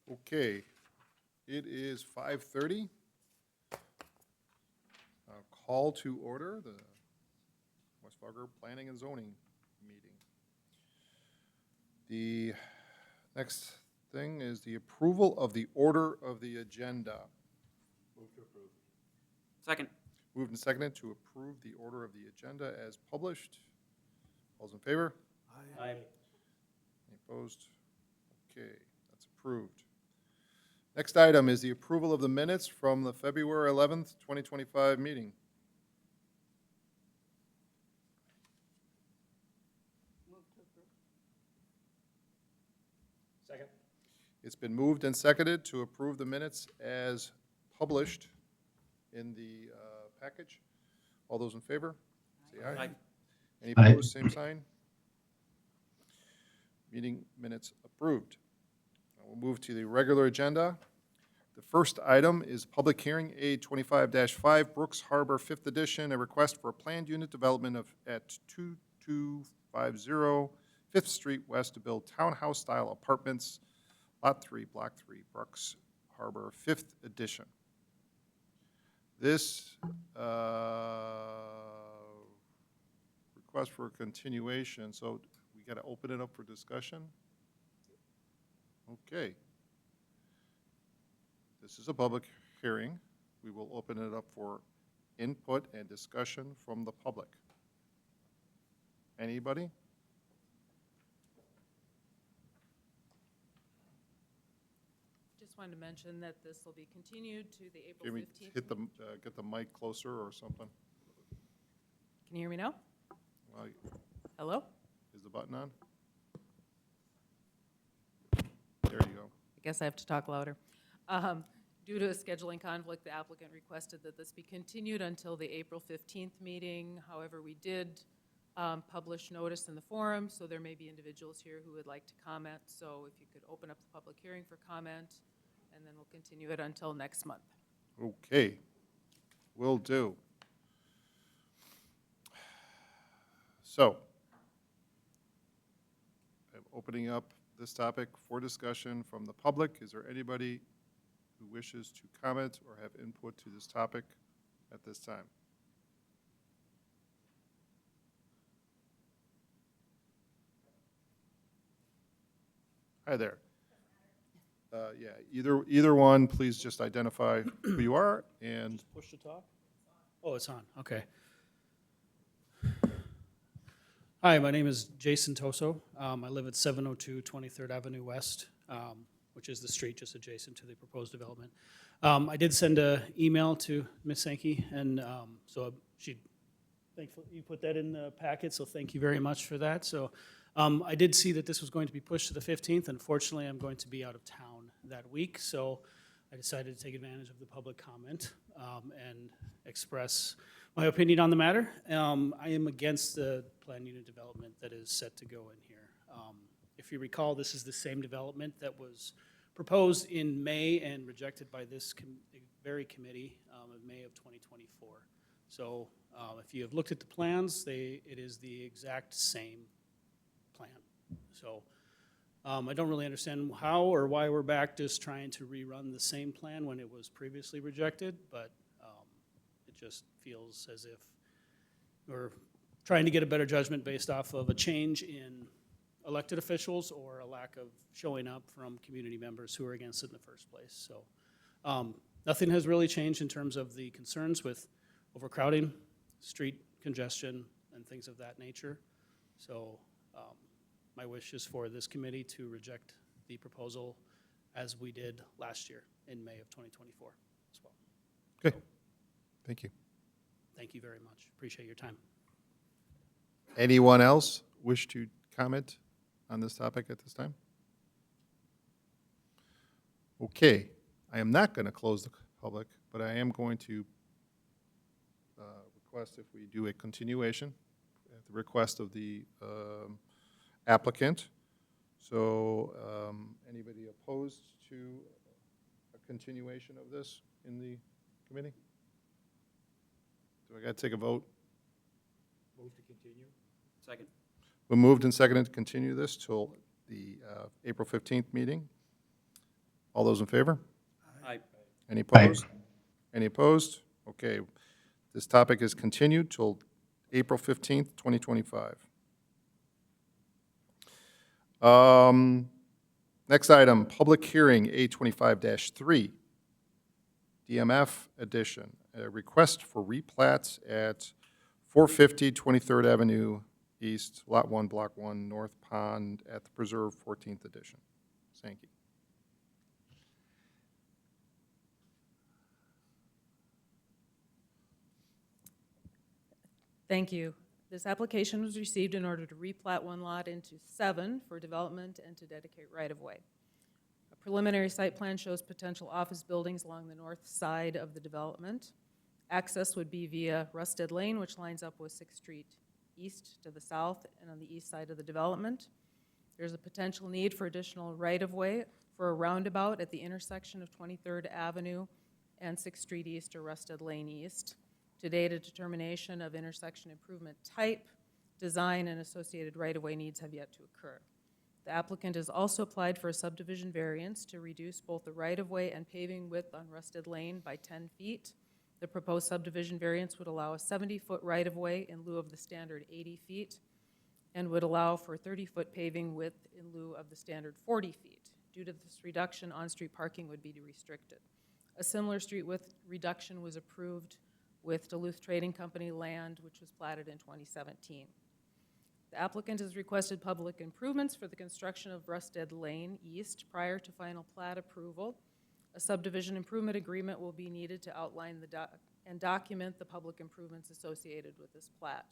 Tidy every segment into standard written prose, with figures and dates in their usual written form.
Okay, it is 5:30. Call to order the West Fargo Planning and Zoning meeting. The next thing is the approval of the order of the agenda. Move to approve. Second. Moved and seconded to approve the order of the agenda as published. All's in favor? Aye. Any opposed? Okay, that's approved. Next item is the approval of the minutes from the February 11th, 2025 meeting. Second. It's been moved and seconded to approve the minutes as published in the package. All those in favor? Say aye. Aye. Any opposed, same sign. Meeting minutes approved. We'll move to the regular agenda. The first item is public hearing A25-5 Brooks Harbor 5th Edition, a request for a planned unit development at 2250 5th Street West to build townhouse-style apartments, Lot 3, Block 3, Brooks Harbor 5th Edition. This request for a continuation, so we got to open it up for discussion? Okay. This is a public hearing. We will open it up for input and discussion from the public. Anybody? Just wanted to mention that this will be continued to the April Can we 15th. hit the, get the mic closer or something? Can you hear me now? Well, Hello? is the button on? There you go. I guess I have to talk louder. Due to a scheduling conflict, the applicant requested that this be continued until the April 15th meeting. However, we did publish notice in the forum, so there may be individuals here who would like to comment. So if you could open up the public hearing for comment, and then we'll continue it until next month. Okay, will do. So, I'm opening up this topic for discussion from the public. Is there anybody who wishes to comment or have input to this topic at this time? Hi there. Yeah, either one, please just identify who you are and Push to talk? Oh, it's on, okay. Hi, my name is Jason Toso. I live at 702 23rd Avenue West, which is the street just adjacent to the proposed development. I did send an email to Ms. Sankey, and so she, thankfully, you put that in the packet, so thank you very much for that. So I did see that this was going to be pushed to the 15th. Unfortunately, I'm going to be out of town that week, so I decided to take advantage of the public comment and express my opinion on the matter. I am against the planned unit development that is set to go in here. If you recall, this is the same development that was proposed in May and rejected by this very committee in May of 2024. So if you have looked at the plans, it is the exact same plan. So I don't really understand how or why we're back just trying to rerun the same plan when it was previously rejected, but it just feels as if we're trying to get a better judgment based off of a change in elected officials or a lack of showing up from community members who are against it in the first place. So nothing has really changed in terms of the concerns with overcrowding, street congestion, and things of that nature. So my wish is for this committee to reject the proposal as we did last year in May of 2024 as well. okay, thank you. Thank you very much. Appreciate your time. Anyone else wish to comment on this topic at this time? Okay, I am not going to close the public, but I am going to request if we do a continuation at the request of the applicant. So anybody opposed to a continuation of this in the committee? Do I got to take a vote? Move to continue. Second. We moved and seconded to continue this till the April 15th meeting. All those in favor? Aye. Any opposed? Any opposed? Okay. This topic is continued till April 15th, 2025. Next item, public hearing, A25-3, DMF edition, a request for replats at 450 23rd Avenue East, Lot 1, Block 1, North Pond at the Preserve, 14th edition. Sankey. Thank you. This application was received in order to replat one lot into 7 for development and to dedicate right-of-way. A preliminary site plan shows potential office buildings along the north side of the development. Access would be via Rusted Lane, which lines up with 6th Street East to the south and on the east side of the development. There's a potential need for additional right-of-way for a roundabout at the intersection of 23rd Avenue and 6th Street East or Rusted Lane East. To date, a determination of intersection improvement type, design, and associated right-of-way needs have yet to occur. The applicant has also applied for a subdivision variance to reduce both the right-of-way and paving width on Rusted Lane by 10 feet. The proposed subdivision variance would allow a 70-foot right-of-way in lieu of the standard 80 feet and would allow for 30-foot paving width in lieu of the standard 40 feet. Due to this reduction, on-street parking would be restricted. A similar street width reduction was approved with Duluth Trading Company land, which was platted in 2017. The applicant has requested public improvements for the construction of Rusted Lane East prior to final plat approval. A subdivision improvement agreement will be needed to outline and document the public improvements associated with this plat.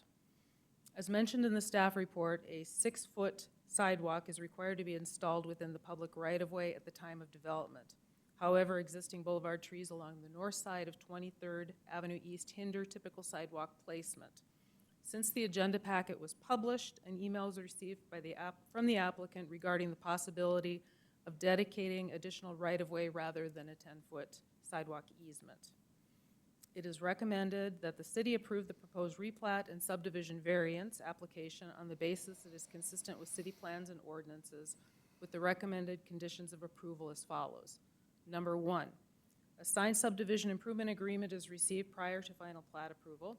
As mentioned in the staff report, a 6-foot sidewalk is required to be installed within the public right-of-way at the time of development. However, existing boulevard trees along the north side of 23rd Avenue East hinder typical sidewalk placement. Since the agenda packet was published, an email was received from the applicant regarding the possibility of dedicating additional right-of-way rather than a 10-foot sidewalk easement. It is recommended that the city approve the proposed replat and subdivision variance application on the basis that it is consistent with city plans and ordinances, with the recommended conditions of approval as follows. Number 1, a signed subdivision improvement agreement is received prior to final plat approval.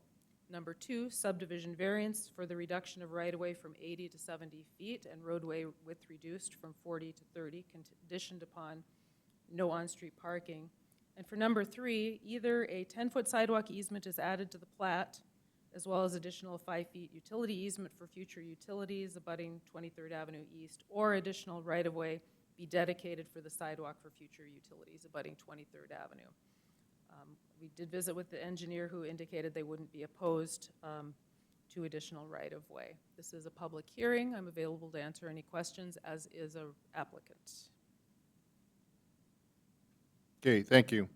Number 2, subdivision variance for the reduction of right-of-way from 80 to 70 feet and roadway width reduced from 40 to 30, conditioned upon no on-street parking. And for number 3, either a 10-foot sidewalk easement is added to the plat, as well as additional 5-feet utility easement for future utilities abutting 23rd Avenue East, or additional right-of-way be dedicated for the sidewalk for future utilities abutting 23rd Avenue. We did visit with the engineer who indicated they wouldn't be opposed to additional right-of-way. This is a public hearing. I'm available to answer any questions, as is an applicant. Okay, thank you.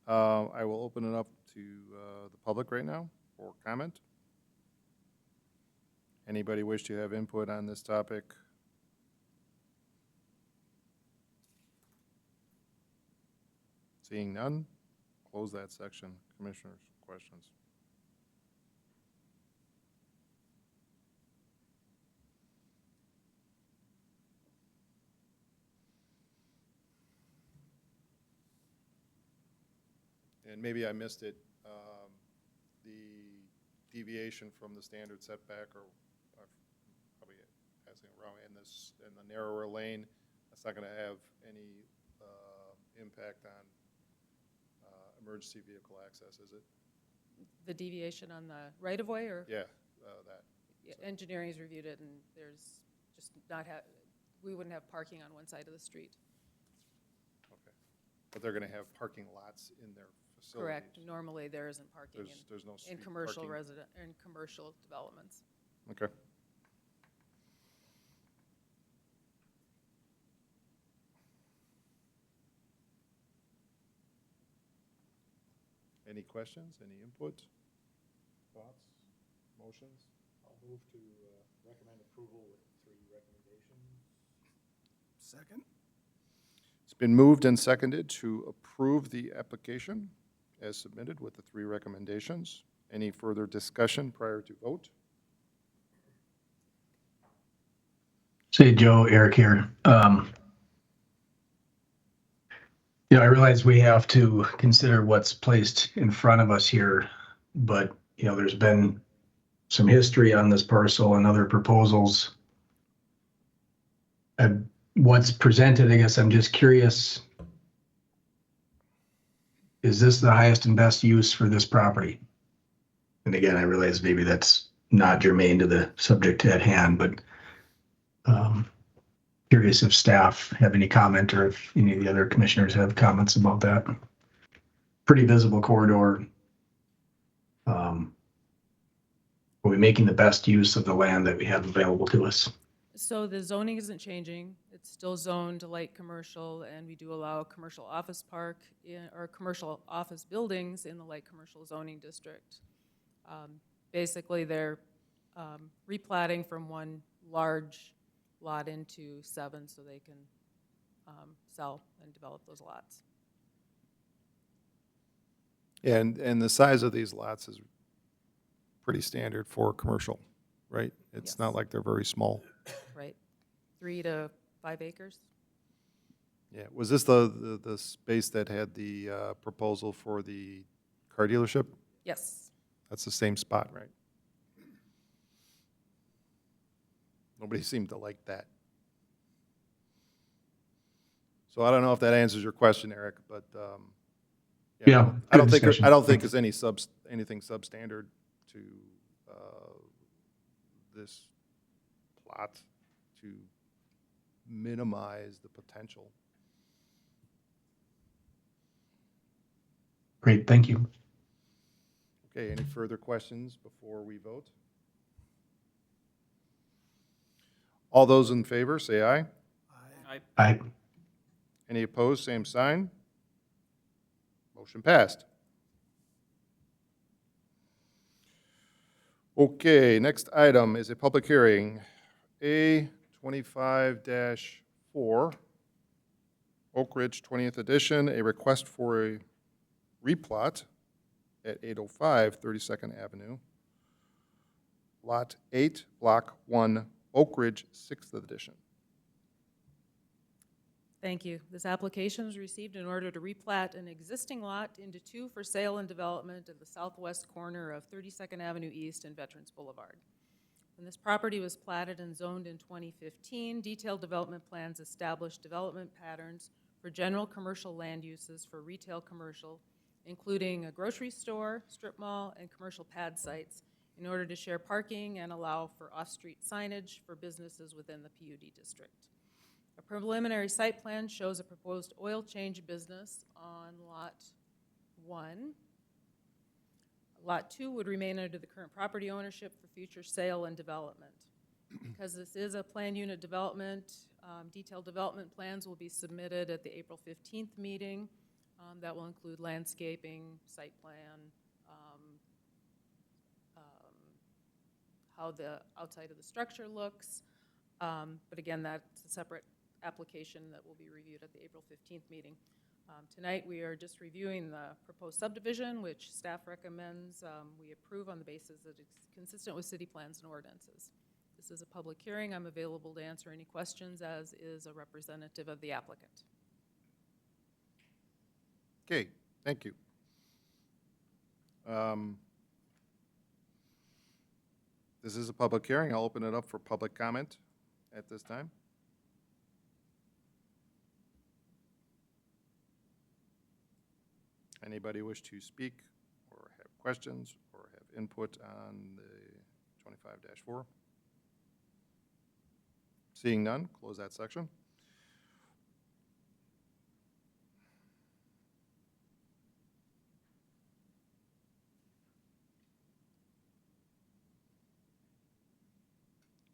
I will open it up to the public right now for comment. Anybody wish to have input on this topic? Seeing none, close that section. Commissioners, questions? And maybe I missed it, the deviation from the standard setback, or probably asking wrong, in the narrower lane, that's not going to have any impact on emergency vehicle access, is it? The deviation on the right-of-way, or? Yeah, that. Yeah, engineering's reviewed it, and there's just we wouldn't have parking on one side of the street. Okay. But they're going to have parking lots in their facilities. Correct. Normally, there isn't parking There's no in street commercial parking. in commercial developments. Okay. Any questions, any input, thoughts, motions? I'll move to recommend approval with 3 recommendations. Second? It's been moved and seconded to approve the application as submitted with the 3 recommendations. Any further discussion prior to vote? Say, Joe, Eric here. Yeah, I realize we have to consider what's placed in front of us here, but, there's been some history on this parcel and other proposals. What's presented, I guess I'm just curious, is this the highest and best use for this property? And again, I realize maybe that's not germane to the subject at hand, but curious if staff have any comment or if any of the other commissioners have comments about that. Pretty visible corridor. Are we making the best use of the land that we have available to us? So the zoning isn't changing. It's still zoned to light commercial, and we do allow a commercial office park or commercial office buildings in the light commercial zoning district. Basically, they're replatting from one large lot into 7 so they can sell and develop those lots. And the size of these lots is pretty standard for commercial, right? It's Yes. not like they're very small. Right, 3 to 5 acres. Yeah, was this the space that had the proposal for the car dealership? Yes. That's the same spot, right? Nobody seemed to like that. So I don't know if that answers your question, Eric, but Yeah, I don't good think discussion. I don't think there's anything substandard to this plot to minimize the potential. Great, thank you. Okay, any further questions before we vote? All those in favor, say aye. I, Any opposed, same sign. Motion passed. Okay, next item is a public hearing, A 25-4, Oak Ridge 20th Edition, a request for a replot at 805 32nd Avenue, Lot 8, Block 1, Oak Ridge 6th Edition. Thank you. This application was received in order to replat an existing lot into 2 for sale and development at the southwest corner of 32nd Avenue East and Veterans Boulevard. When this property was platted and zoned in 2015, detailed development plans established development patterns for general commercial land uses for retail commercial, including a grocery store, strip mall, and commercial pad sites, in order to share parking and allow for off-street signage for businesses within the PUD district. A preliminary site plan shows a proposed oil change business on Lot 1. Lot 2 would remain under the current property ownership for future sale and development. Because this is a planned unit development, detailed development plans will be submitted at the April 15th meeting. That will include landscaping, site plan, how the outside of the structure looks. But again, that's a separate application that will be reviewed at the April 15th meeting. Tonight, we are just reviewing the proposed subdivision, which staff recommends we approve on the basis that it's consistent with city plans and ordinances. This is a public hearing. I'm available to answer any questions, as is a representative of the applicant. Okay, thank you. This is a public hearing. I'll open it up for public comment at this time. Anybody wish to speak or have questions or have input on the 25-4? Seeing none, close that section.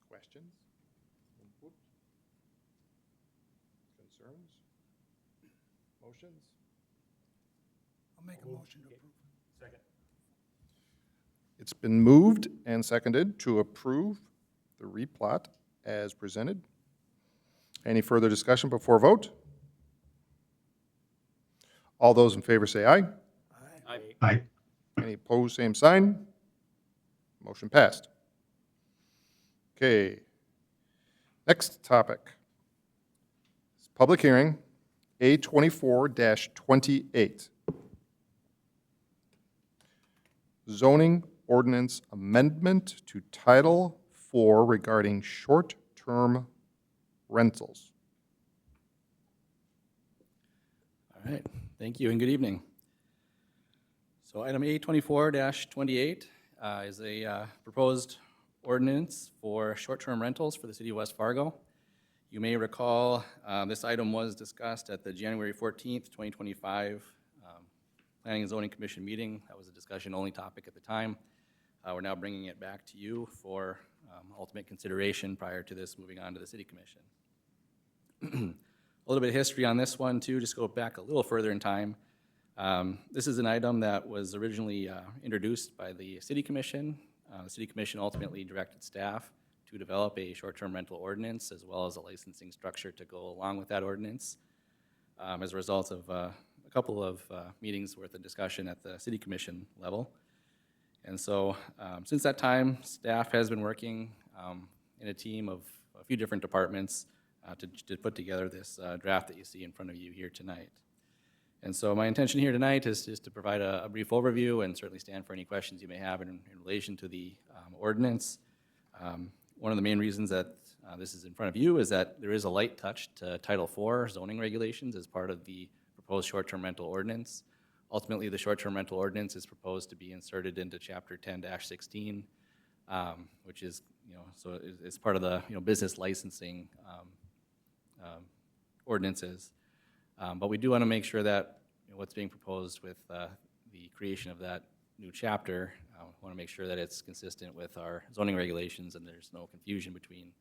Questions? Input? Concerns? Motions? I'll make a motion to approve. Second. It's been moved and seconded to approve the replat as presented. Any further discussion before vote? All those in favor say aye. Aye. Any opposed, same sign. Motion passed. Okay. Next topic. Public hearing, A24-28. Zoning ordinance amendment to Title IV regarding short-term rentals. All right, thank you and good evening. So item A24-28 is a proposed ordinance for short-term rentals for the city of West Fargo. You may recall this item was discussed at the January 14th, 2025 Planning and Zoning Commission meeting. That was a discussion-only topic at the time. We're now bringing it back to you for ultimate consideration prior to this moving on to the City Commission. A little bit of history on this one too, just go back a little further in time. This is an item that was originally introduced by the City Commission. The City Commission ultimately directed staff to develop a short-term rental ordinance as well as a licensing structure to go along with that ordinance as a result of a couple of meetings worth of discussion at the City Commission level. And so since that time, staff has been working in a team of a few different departments to put together this draft that you see in front of you here tonight. And so my intention here tonight is just to provide a brief overview and certainly stand for any questions you may have in relation to the ordinance. One of the main reasons that this is in front of you is that there is a light touch to Title IV zoning regulations as part of the proposed short-term rental ordinance. Ultimately, the short-term rental ordinance is proposed to be inserted into Chapter 10-16, which is, so it's part of the, business licensing ordinances. But we do want to make sure that what's being proposed with the creation of that new chapter, want to make sure that it's consistent with our zoning regulations and there's no confusion between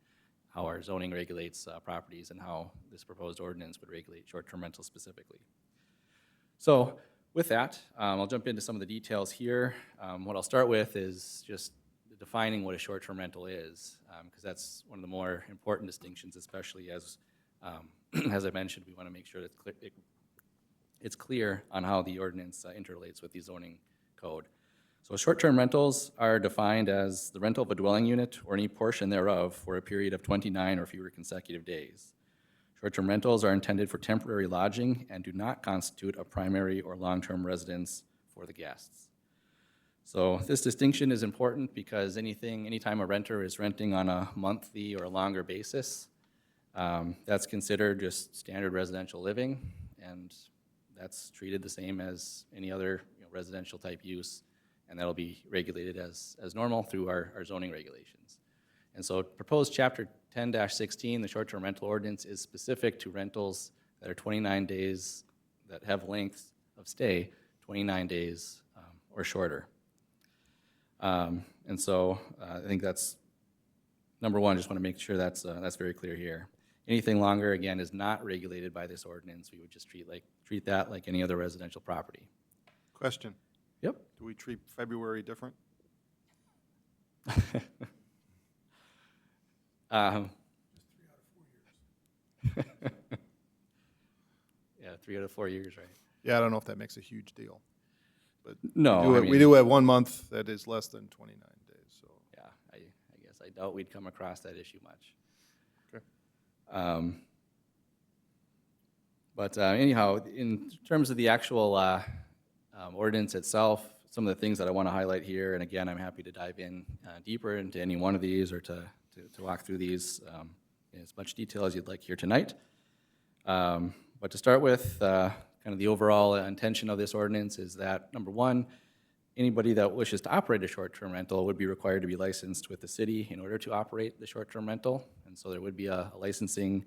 how our zoning regulates properties and how this proposed ordinance would regulate short-term rentals specifically. So with that, I'll jump into some of the details here. What I'll start with is just defining what a short-term rental is, because that's one of the more important distinctions, especially as I mentioned, we want to make sure that it's clear on how the ordinance interrelates with the zoning code. So short-term rentals are defined as the rental of a dwelling unit or any portion thereof for a period of 29 or fewer consecutive days. Short-term rentals are intended for temporary lodging and do not constitute a primary or long-term residence for the guests. So this distinction is important because anytime a renter is renting on a monthly or longer basis, that's considered just standard residential living, and that's treated the same as any other residential type use, and that'll be regulated as normal through our zoning regulations. And so proposed Chapter 10-16, the short-term rental ordinance, is specific to rentals that are 29 days, that have length of stay 29 days or shorter. And so I think that's number one. Just want to make sure that's very clear here. Anything longer, again, is not regulated by this ordinance. We would just treat that like any other residential property. Question. Yep. Do we treat February different? Yeah, 3 out of 4 years, right? Yeah, I don't know if that makes a huge deal. But No, we do have 1 month that is less than 29 days, so. Yeah, I guess I doubt we'd come across that issue much. Okay. But anyhow, in terms of the actual ordinance itself, some of the things that I want to highlight here, and again, I'm happy to dive in deeper into any one of these or to walk through these in as much detail as you'd like here tonight. But to start with, kind of the overall intention of this ordinance is that, number one, anybody that wishes to operate a short-term rental would be required to be licensed with the city in order to operate the short-term rental. And so there would be a licensing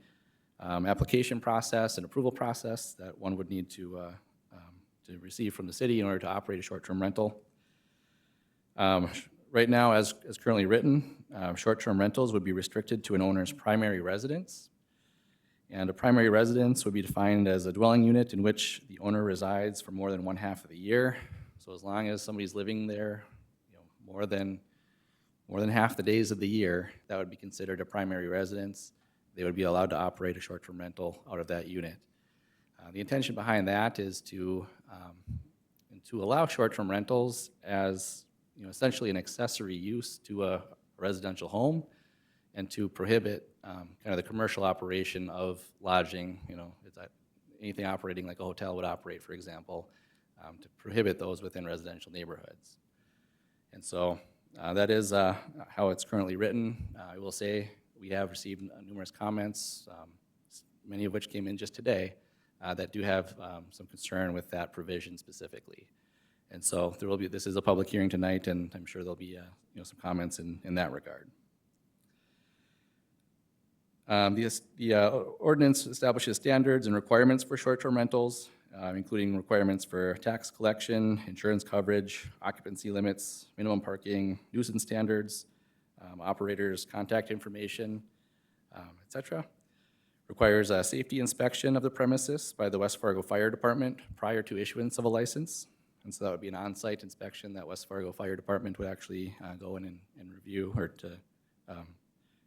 application process and approval process that one would need to receive from the city in order to operate a short-term rental. Right now, as currently written, short-term rentals would be restricted to an owner's primary residence. And a primary residence would be defined as a dwelling unit in which the owner resides for more than 1/2 of the year. So as long as somebody's living there, more than half the days of the year, that would be considered a primary residence. They would be allowed to operate a short-term rental out of that unit. The intention behind that is to allow short-term rentals as essentially an accessory use to a residential home, and to prohibit kind of the commercial operation of lodging. anything operating like a hotel would operate, for example, to prohibit those within residential neighborhoods. And so that is how it's currently written. I will say we have received numerous comments, many of which came in just today, that do have some concern with that provision specifically. And so there will be, this is a public hearing tonight, and I'm sure there'll be some comments in that regard. The ordinance establishes standards and requirements for short-term rentals, including requirements for tax collection, insurance coverage, occupancy limits, minimum parking, nuisance standards, operators' contact information, et cetera. Requires a safety inspection of the premises by the West Fargo Fire Department prior to issuance of a license. And so that would be an on-site inspection that West Fargo Fire Department would actually go in and review, or to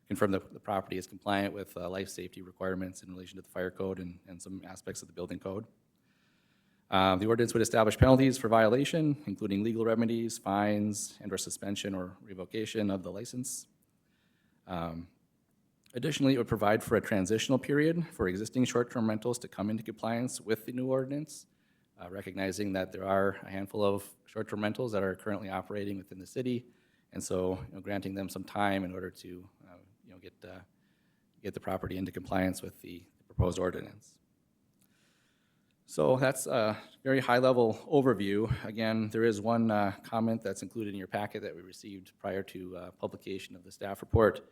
confirm the property is compliant with life safety requirements in relation to the fire code and some aspects of the building code. The ordinance would establish penalties for violation, including legal remedies, fines, and/or suspension or revocation of the license. Additionally, it would provide for a transitional period for existing short-term rentals to come into compliance with the new ordinance, recognizing that there are a handful of short-term rentals that are currently operating within the city, and so granting them some time in order to get the property into compliance with the proposed ordinance. So that's a very high-level overview. Again, there is one comment that's included in your packet that we received prior to publication of the staff report.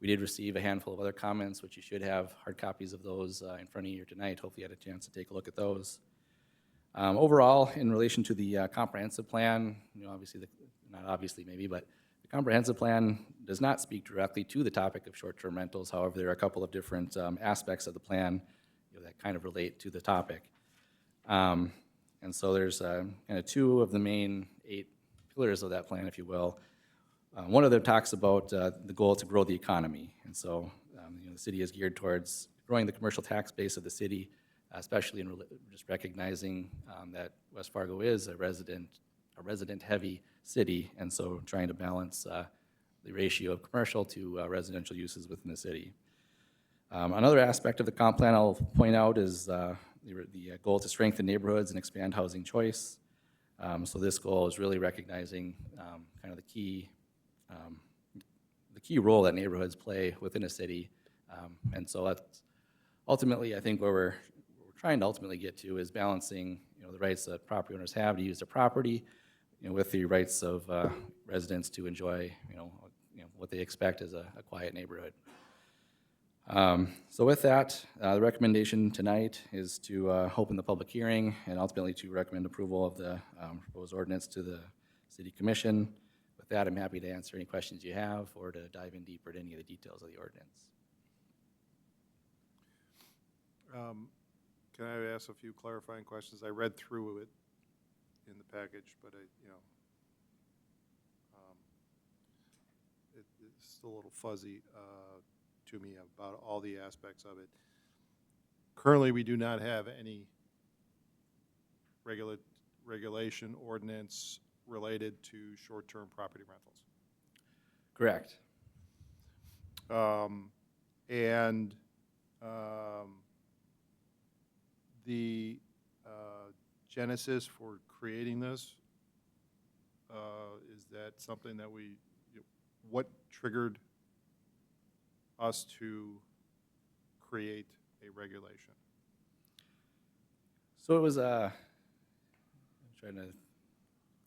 We did receive a handful of other comments, which you should have hard copies of those in front of you tonight. Hopefully you had a chance to take a look at those. Overall, in relation to the comprehensive plan, obviously, not obviously maybe, but the comprehensive plan does not speak directly to the topic of short-term rentals. However, there are a couple of different aspects of the plan that kind of relate to the topic. And so there's kind of two of the main 8 pillars of that plan, if you will. One of them talks about the goal to grow the economy. And so the city is geared towards growing the commercial tax base of the city, especially in just recognizing that West Fargo is a resident-heavy city, and so trying to balance the ratio of commercial to residential uses within the city. Another aspect of the comp plan I'll point out is the goal to strengthen neighborhoods and expand housing choice. So this goal is really recognizing kind of the key role that neighborhoods play within a city. And so that's ultimately, I think, where we're trying to ultimately get to is balancing the rights that property owners have to use their property with the rights of residents to enjoy what they expect as a quiet neighborhood. So with that, the recommendation tonight is to open the public hearing and ultimately to recommend approval of the proposed ordinance to the City Commission. With that, I'm happy to answer any questions you have or to dive in deeper to any of the details of the ordinance. Can I ask a few clarifying questions? I read through it in the package, but it's still a little fuzzy to me about all the aspects of it. Currently, we do not have any regulation ordinance related to short-term property rentals. Correct. And the genesis for creating this, is that something that what triggered us to create a regulation? So it was, I'm trying to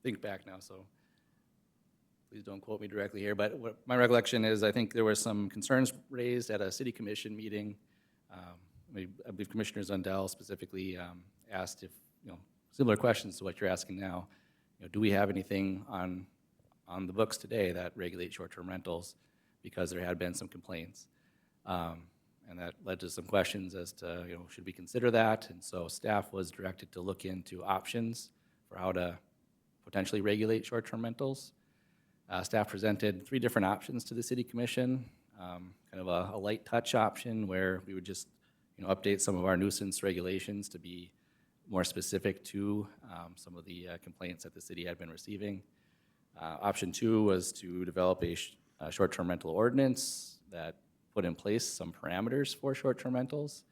think back now, so please don't quote me directly here, but what my recollection is, I think there were some concerns raised at a city commission meeting. I believe Commissioner Zundell specifically asked if, similar questions to what you're asking now. Do we have anything on the books today that regulate short-term rentals? Because there had been some complaints. And that led to some questions as to, should we consider that? And so staff was directed to look into options for how to potentially regulate short-term rentals. Staff presented 3 different options to the City Commission, kind of a light touch option where we would just update some of our nuisance regulations to be more specific to some of the complaints that the city had been receiving. Option 2 was to develop a short-term rental ordinance that put in place some parameters for short-term rentals.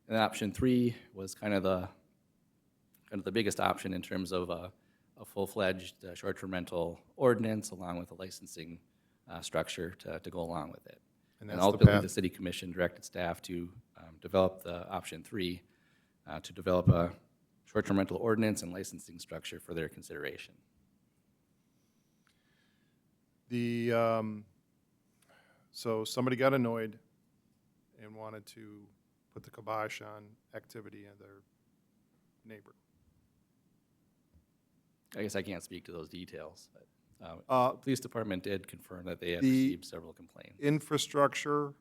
And option 3 was kind of the biggest option in terms of a full-fledged short-term rental ordinance along with a licensing structure to go along with it. And And that's the ultimately, path. the city commission directed staff to develop the option 3, to develop a short-term rental ordinance and licensing structure for their consideration. So somebody got annoyed and wanted to put the kibosh on activity of their neighbor. I guess I can't speak to those details, but Uh, police department did confirm that they had The- received several complaints. Infrastructure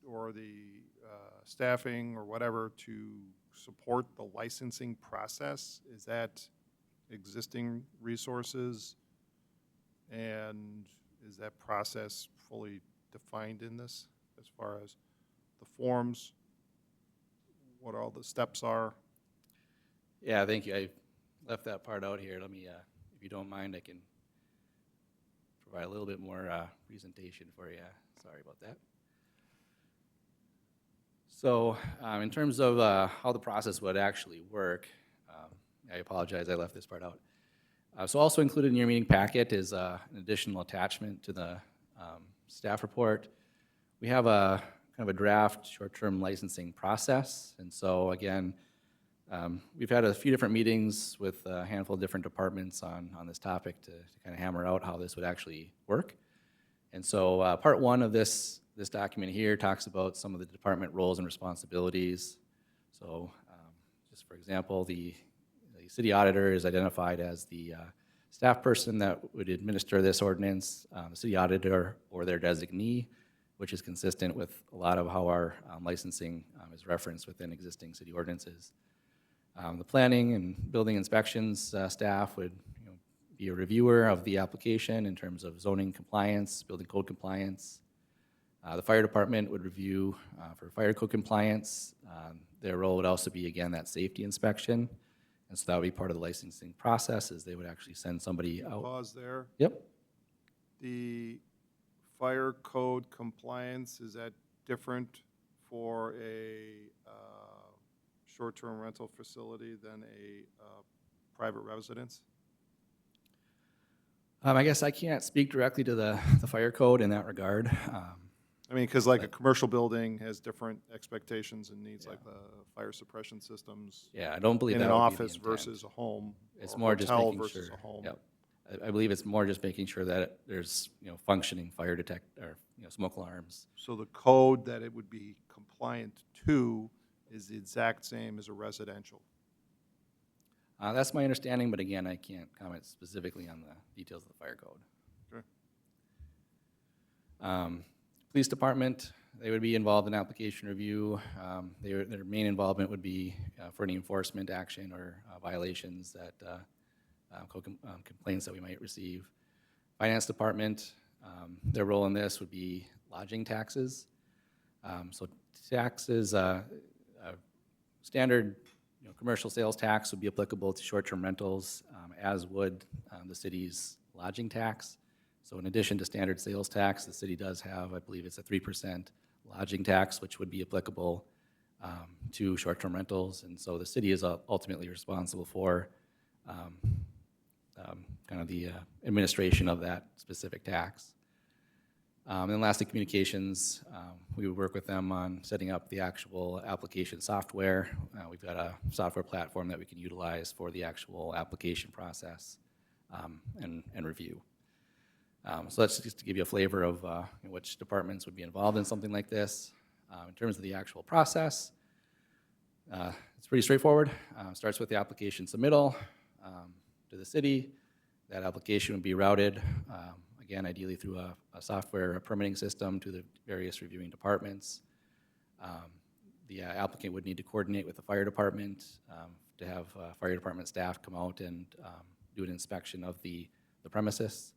or the staffing or whatever to support the licensing process, is that existing resources? And is that process fully defined in this as far as the forms, what all the steps are? Yeah, thank you. I left that part out here. Let me, if you don't mind, I can provide a little bit more presentation for you. Sorry about that. So in terms of how the process would actually work, I apologize, I left this part out. So also included in your meeting packet is an additional attachment to the staff report. We have a kind of a draft short-term licensing process. And so again, we've had a few different meetings with a handful of different departments on this topic to kind of hammer out how this would actually work. And so part 1 of this document here talks about some of the department roles and responsibilities. So just for example, the city auditor is identified as the staff person that would administer this ordinance, the city auditor or their designee, which is consistent with a lot of how our licensing is referenced within existing city ordinances. The planning and building inspections staff would be a reviewer of the application in terms of zoning compliance, building code compliance. The fire department would review for fire code compliance. Their role would also be, again, that safety inspection. And so that would be part of the licensing process, is they would actually send somebody out. Pause there. Yep. The fire code compliance, is that different for a short-term rental facility than a private residence? I guess I can't speak directly to the fire code in that regard. I mean, because like a commercial building has different expectations and needs, like the fire suppression systems Yeah, I don't believe in that an would be the office intent. versus a home. It's or more just hotel making versus sure. a home. Yep. I believe it's more just making sure that there's, functioning fire detect, or, smoke alarms. So the code that it would be compliant to is the exact same as a residential. That's my understanding, but again, I can't comment specifically on the details of the fire code. Okay. Police department, they would be involved in application review. Their main involvement would be for any enforcement action or violations that, complaints that we might receive. Finance department, their role in this would be lodging taxes. So taxes, standard commercial sales tax would be applicable to short-term rentals, as would the city's lodging tax. So in addition to standard sales tax, the city does have, I believe it's a 3% lodging tax, which would be applicable to short-term rentals. And so the city is ultimately responsible for kind of the administration of that specific tax. And then lastly, communications. We would work with them on setting up the actual application software. We've got a software platform that we can utilize for the actual application process and review. So that's just to give you a flavor of which departments would be involved in something like this. In terms of the actual process, it's pretty straightforward. Starts with the application submittal to the city. That application would be routed, again, ideally through a software permitting system to the various reviewing departments. The applicant would need to coordinate with the fire department to have fire department staff come out and do an inspection of the premises.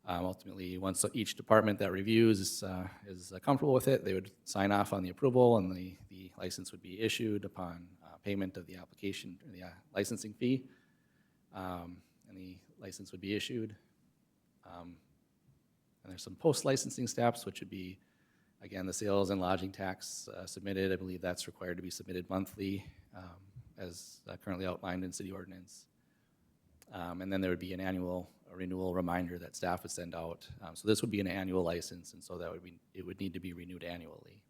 Ultimately, once each department that reviews is comfortable with it, they would sign off on the approval, and the license would be issued upon payment of the application, or the licensing fee, and the license would be issued. And there's some post-licensing steps, which would be Again, the sales and lodging tax submitted, I believe that's required to be submitted monthly, as currently outlined in city ordinance. And then there would be an annual renewal reminder that staff would send out. So this would be an annual license, and so that would be, it would need to be renewed annually.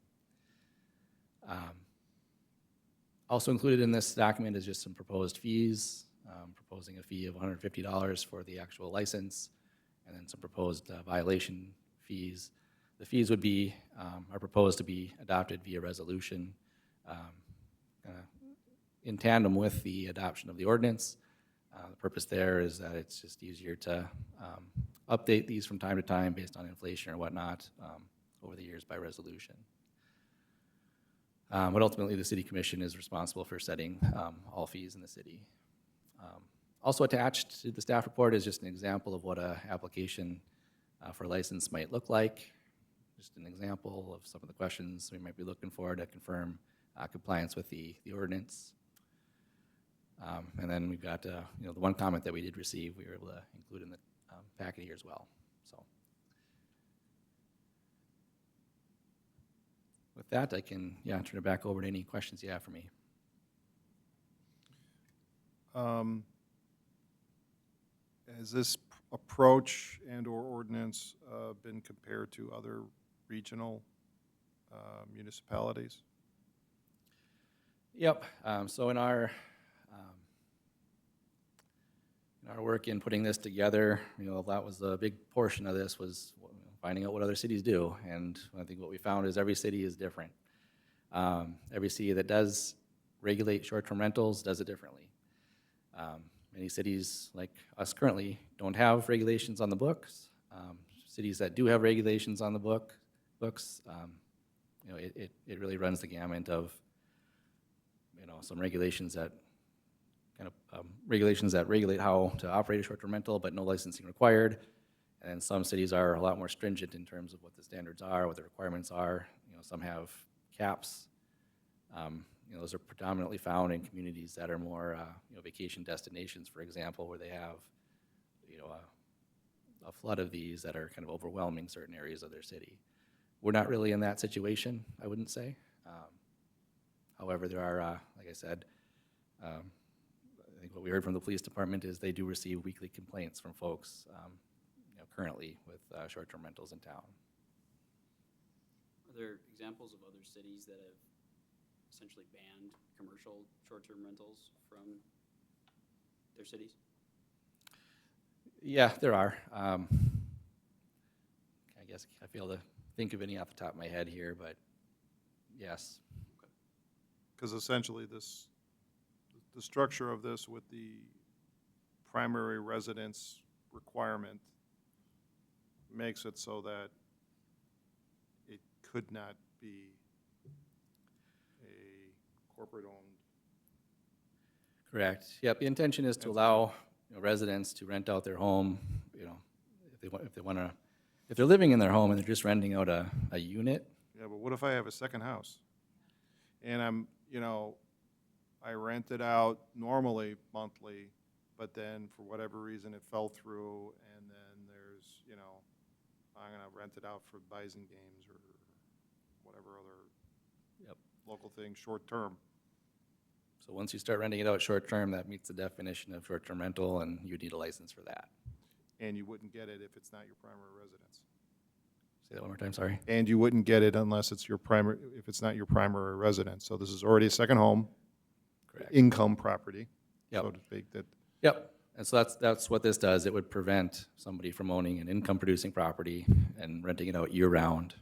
Also included in this document is just some proposed fees, proposing a fee of $150 for the actual license, and then some proposed violation fees. The fees would be, are proposed to be adopted via resolution in tandem with the adoption of the ordinance. The purpose there is that it's just easier to update these from time to time based on inflation or whatnot over the years by resolution. But ultimately, the city commission is responsible for setting all fees in the city. Also attached to the staff report is just an example of what an application for a license might look like. Just an example of some of the questions we might be looking for to confirm compliance with the ordinance. And then we've got, you know, the one comment that we did receive, we were able to include in the packet here as well. So with that, I can, turn it back over to any questions you have for me. Has this approach and/or ordinance been compared to other regional municipalities? Yep. So in our work in putting this together, you know, that was a big portion of this was finding out what other cities do. And I think what we found is every city is different. Every city that does regulate short-term rentals does it differently. Many cities like us currently don't have regulations on the books. Cities that do have regulations on the books, you know, it really runs the gamut of, you know, some regulations that regulations that regulate how to operate a short-term rental, but no licensing required. And some cities are a lot more stringent in terms of what the standards are, what the requirements are. You know, some have caps. You know, those are predominantly found in communities that are more, you know, vacation destinations, for example, where they have, you know, a flood of these that are kind of overwhelming certain areas of their city. We're not really in that situation, I wouldn't say. However, there are, like I said, I think what we heard from the police department is they do receive weekly complaints from folks, you know, currently with short-term rentals in town. Are there examples of other cities that have essentially banned commercial short-term rentals from their cities? Yeah, there are. I guess I fail to think of any off the top of my head here, but yes. Because essentially the structure of this with the primary residence requirement makes it so that it could not be a corporate-owned. Correct. Yep. The intention is to allow, you know, residents to rent out their home. You know, if they're living in their home and they're just renting out a unit. Yeah, but what if I have a second house? And I'm, you know, I rent it out normally monthly, but then for whatever reason it fell through, and then there's, you know, I'm gonna rent it out for Bison games or whatever other local thing, short term. So once you start renting it out short-term, that meets the definition of short-term rental, and you need a license for that. And you wouldn't get it if it's not your primary residence. Say that one more time, sorry. And you wouldn't get it unless it's your primary, if it's not your primary residence. So this is already a second home, Correct. income property, Yep. so to speak, that. Yep. And so that's what this does. It would prevent somebody from owning an income-producing property and renting it out year-round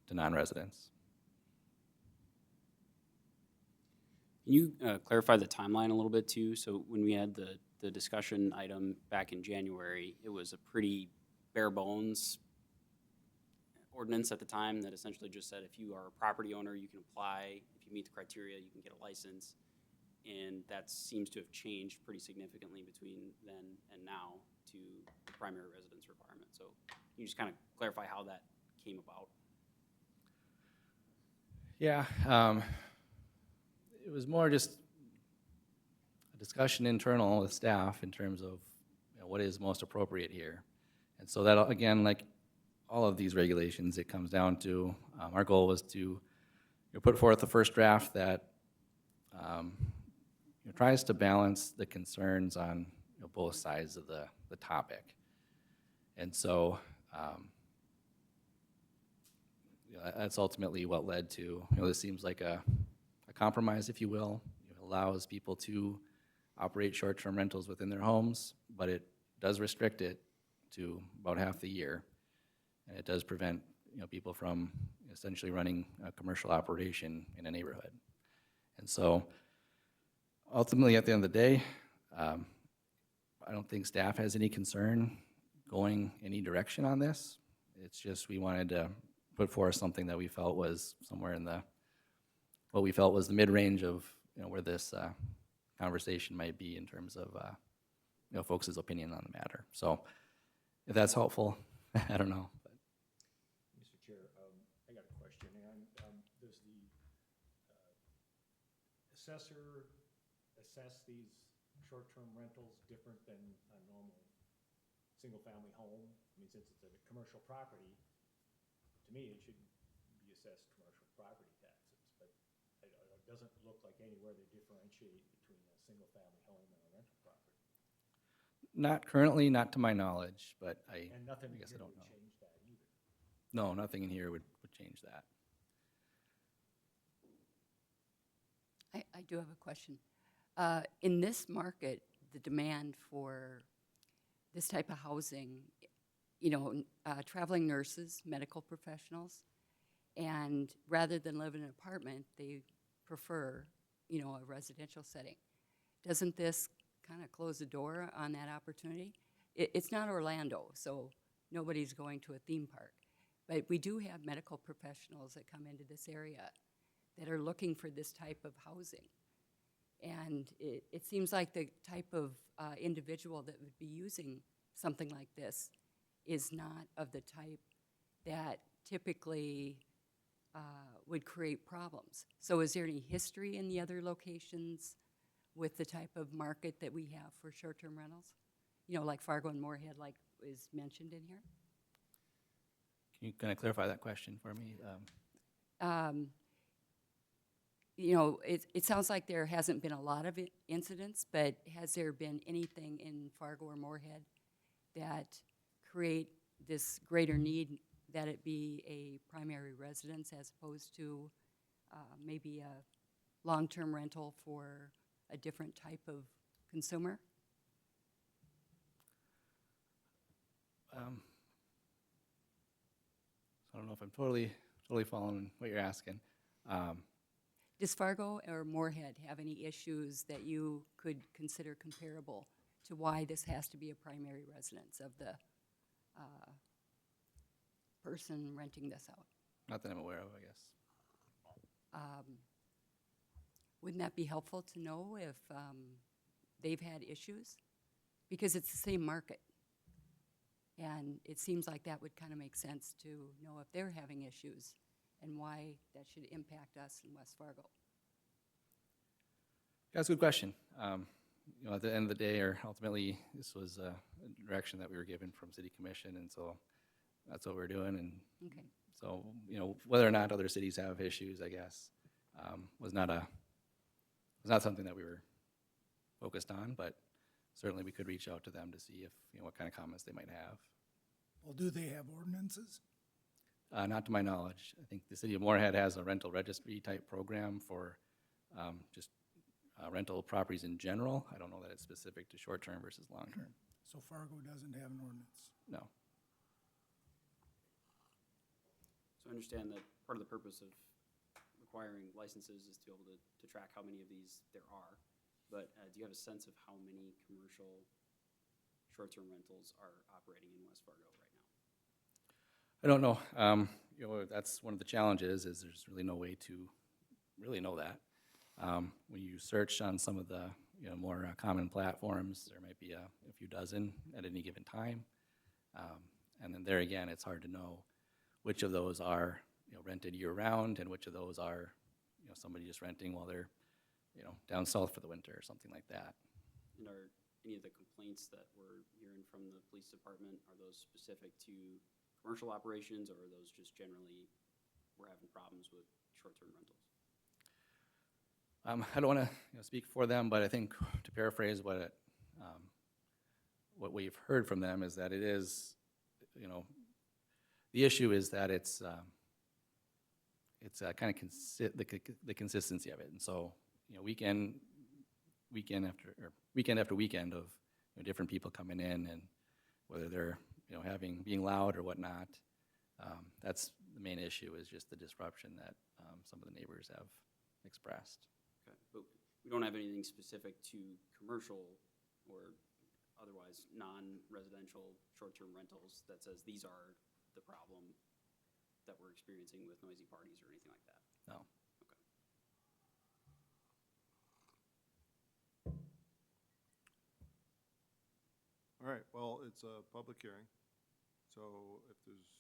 to non-residents. Can you clarify the timeline a little bit too? So when we had the discussion item back in January, it was a pretty bare bones ordinance at the time that essentially just said if you are a property owner, you can apply. If you meet the criteria, you can get a license. And that seems to have changed pretty significantly between then and now to the primary residence requirement. So can you just kind of clarify how that came about? Yeah. It was more just a discussion internal with staff in terms of, you know, what is most appropriate here. And so that, again, like all of these regulations, it comes down to, our goal was to put forth the first draft that tries to balance the concerns on both sides of the topic. And so that's ultimately what led to, this seems like a compromise, if you will. It allows people to operate short-term rentals within their homes, but it does restrict it to about half the year. And it does prevent people from essentially running a commercial operation in a neighborhood. And so ultimately, at the end of the day, I don't think staff has any concern going any direction on this. It's just we wanted to put forth something that we felt was somewhere in what we felt was the mid-range of where this conversation might be in terms of folks' opinion on the matter. So if that's helpful, I don't know. Mr. Chair, I got a question. Does the assessor assess these short-term rentals different than a normal single-family home? I mean, since it's a commercial property, to me, it should be assessed commercial property taxes, but it doesn't look like anywhere they differentiate between a single-family home and a rental property. Not currently, not to my knowledge, but I And nothing in guess I here don't would know. change that either. No, nothing in here would change that. I do have a question. In this market, the demand for this type of housing, traveling nurses, medical professionals, and rather than live in an apartment, they prefer, a residential setting. Doesn't this kind of close the door on that opportunity? It's not Orlando, so nobody's going to a theme park. But we do have medical professionals that come into this area that are looking for this type of housing. And it seems like the type of individual that would be using something like this is not of the type that typically would create problems. So is there any history in the other locations with the type of market that we have for short-term rentals? Like Fargo and Moorhead, like is mentioned in here? Can you kind of clarify that question for me? It sounds like there hasn't been a lot of incidents, but has there been anything in Fargo or Moorhead that create this greater need that it be a primary residence as opposed to maybe a long-term rental for a different type of consumer? I don't know if I'm totally following what you're asking. Does Fargo or Moorhead have any issues that you could consider comparable to why this has to be a primary residence of the person renting this out? Not that I'm aware of, I guess. Wouldn't that be helpful to know if they've had issues? Because it's the same market. And it seems like that would kind of make sense to know if they're having issues and why that should impact us in West Fargo. That's a good question. At the end of the day, or ultimately, this was a direction that we were given from City Commission, and so that's what we're doing. And Okay. so, whether or not other cities have issues, I guess, was not something that we were focused on, but certainly we could reach out to them to see if, what kind of comments they might have. Well, do they have ordinances? Not to my knowledge. I think the city of Moorhead has a rental registry type program for just rental properties in general. I don't know that it's specific to short-term versus long-term. So Fargo doesn't have an ordinance. No. So I understand that part of the purpose of requiring licenses is to be able to track how many of these there are. But do you have a sense of how many commercial short-term rentals are operating in West Fargo right now? I don't know. That's one of the challenges is there's really no way to really know that. When you search on some of the more common platforms, there might be a few dozen at any given time. And then there again, it's hard to know which of those are rented year-round and which of those are somebody just renting while they're down south for the winter or something like that. And are any of the complaints that we're hearing from the police department, are those specific to commercial operations, or are those just generally, we're having problems with short-term rentals? I don't want to speak for them, but I think to paraphrase what we've heard from them is that it is, the issue is that it's kind of the consistency of it. And so, weekend after weekend of different people coming in, and whether they're being loud or whatnot, that's the main issue, is just the disruption that some of the neighbors have expressed. Okay, but we don't have anything specific to commercial or otherwise non-residential short-term rentals that says these are the problem that we're experiencing with noisy parties or anything like that? No. Okay. All right, well, it's a public hearing, so if there's,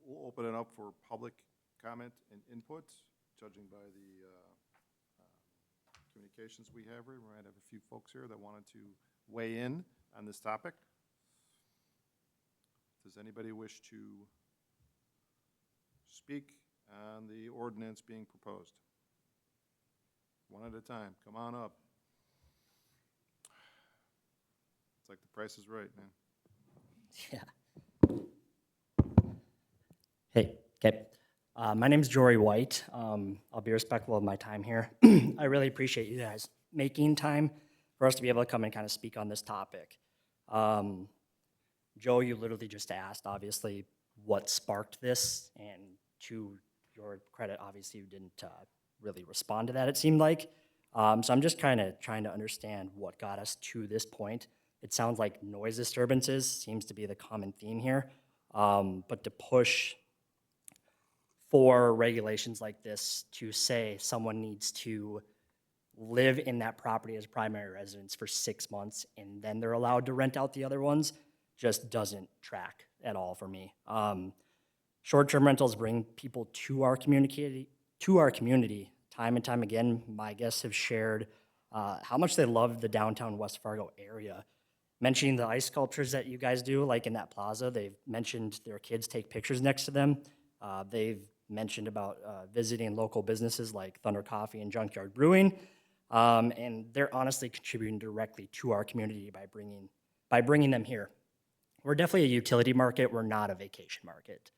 we'll open it up for public comment and input, judging by the communications we have here. We might have a few folks here that wanted to weigh in on this topic. Does anybody wish to speak on the ordinance being proposed? One at a time, come on up. It's like the Price is Right, man. Yeah. Hey, okay. My name's Jory White. I'll be respectful of my time here. I really appreciate you guys making time for us to be able to come and kind of speak on this topic. Joe, you literally just asked, obviously, what sparked this, and to your credit, obviously, you didn't really respond to that, it seemed like. So I'm just kind of trying to understand what got us to this point. It sounds like noise disturbances seems to be the common theme here, but to push for regulations like this to say someone needs to live in that property as primary residence for 6 months and then they're allowed to rent out the other ones just doesn't track at all for me. Short-term rentals bring people to our community time and time again. My guests have shared how much they love the downtown West Fargo area. Mentioning the ice sculptures that you guys do, like in that plaza, they've mentioned their kids take pictures next to them. They've mentioned about visiting local businesses like Thunder Coffee and Junkyard Brewing, and they're honestly contributing directly to our community by bringing them here. We're definitely a utility market. We're not a vacation market.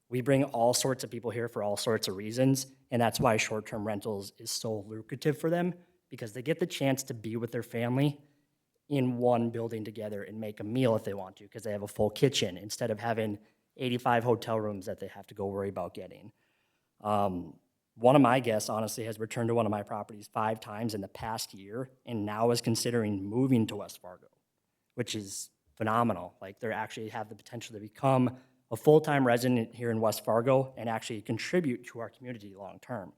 We bring all sorts of people here for all sorts of reasons, and that's why short-term rentals is so lucrative for them, because they get the chance to be with their family in one building together and make a meal if they want to, because they have a full kitchen instead of having 85 hotel rooms that they have to go worry about getting. One of my guests, honestly, has returned to one of my properties 5 times in the past year and now is considering moving to West Fargo, which is phenomenal. Like, they actually have the potential to become a full-time resident here in West Fargo and actually contribute to our community long-term.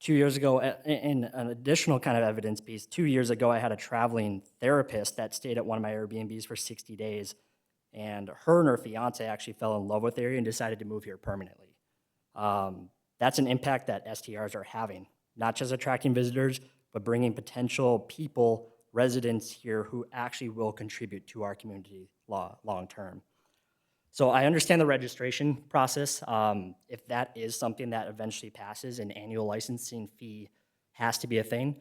2 years ago, in an additional kind of evidence piece, 2 years ago, I had a traveling therapist that stayed at one of my Airbnbs for 60 days, and her and her fiance actually fell in love with the area and decided to move here permanently. That's an impact that STRs are having, not just attracting visitors, but bringing potential people, residents here who actually will contribute to our community long-term. So I understand the registration process. If that is something that eventually passes, an annual licensing fee has to be a thing,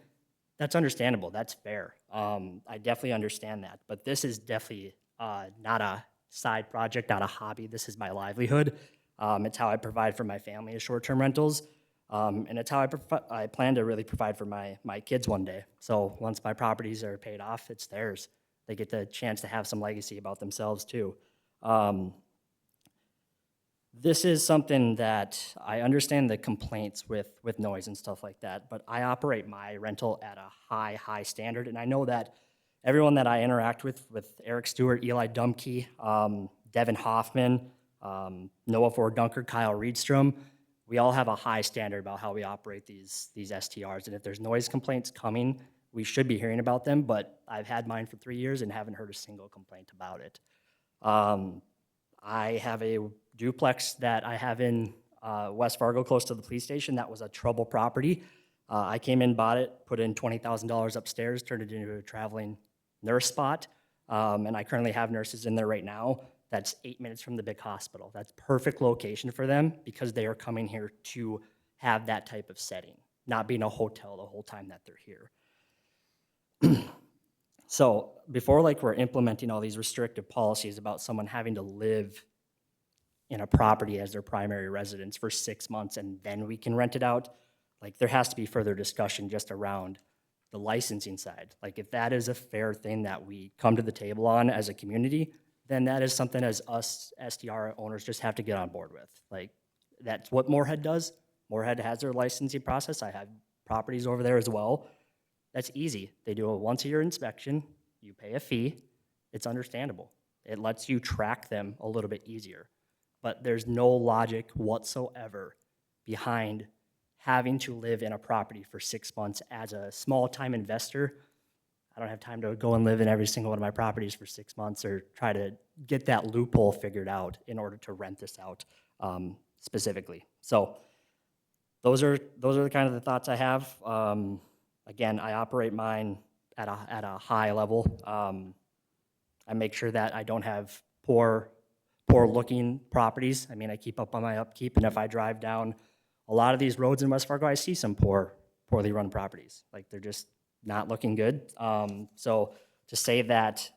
that's understandable, that's fair. I definitely understand that, but this is definitely not a side project, not a hobby. This is my livelihood. It's how I provide for my family as short-term rentals, and it's how I plan to really provide for my kids one day. So once my properties are paid off, it's theirs. They get the chance to have some legacy about themselves too. This is something that I understand the complaints with noise and stuff like that, but I operate my rental at a high standard, and I know that everyone that I interact with Eric Stewart, Eli Dumke, Devin Hoffman, Noah Ford Dunker, Kyle Reedstrom, we all have a high standard about how we operate these STRs, and if there's noise complaints coming, we should be hearing about them, but I've had mine for 3 years and haven't heard a single complaint about it. I have a duplex that I have in West Fargo, close to the police station. That was a trouble property. I came in, bought it, put in $20,000 upstairs, turned it into a traveling nurse spot. And I currently have nurses in there right now. That's 8 minutes from the big hospital. That's perfect location for them because they are coming here to have that type of setting, not being a hotel the whole time that they're here. So before like we're implementing all these restrictive policies about someone having to live in a property as their primary residence for 6 months and then we can rent it out, like there has to be further discussion just around the licensing side. Like if that is a fair thing that we come to the table on as a community, then that is something as us STR owners just have to get on board with. Like that's what Moorhead does. Moorhead has their licensing process. I have properties over there as well. That's easy. They do a once-a-year inspection. You pay a fee. It's understandable. It lets you track them a little bit easier. But there's no logic whatsoever behind having to live in a property for 6 months as a small-time investor. I don't have time to go and live in every single one of my properties for 6 months or try to get that loophole figured out in order to rent this out specifically. So those are the kind of the thoughts I have. Again, I operate mine at a high level. I make sure that I don't have poor looking properties. I mean, I keep up on my upkeep, and if I drive down a lot of these roads in West Fargo, I see some poorly run properties. Like they're just not looking good. So to say that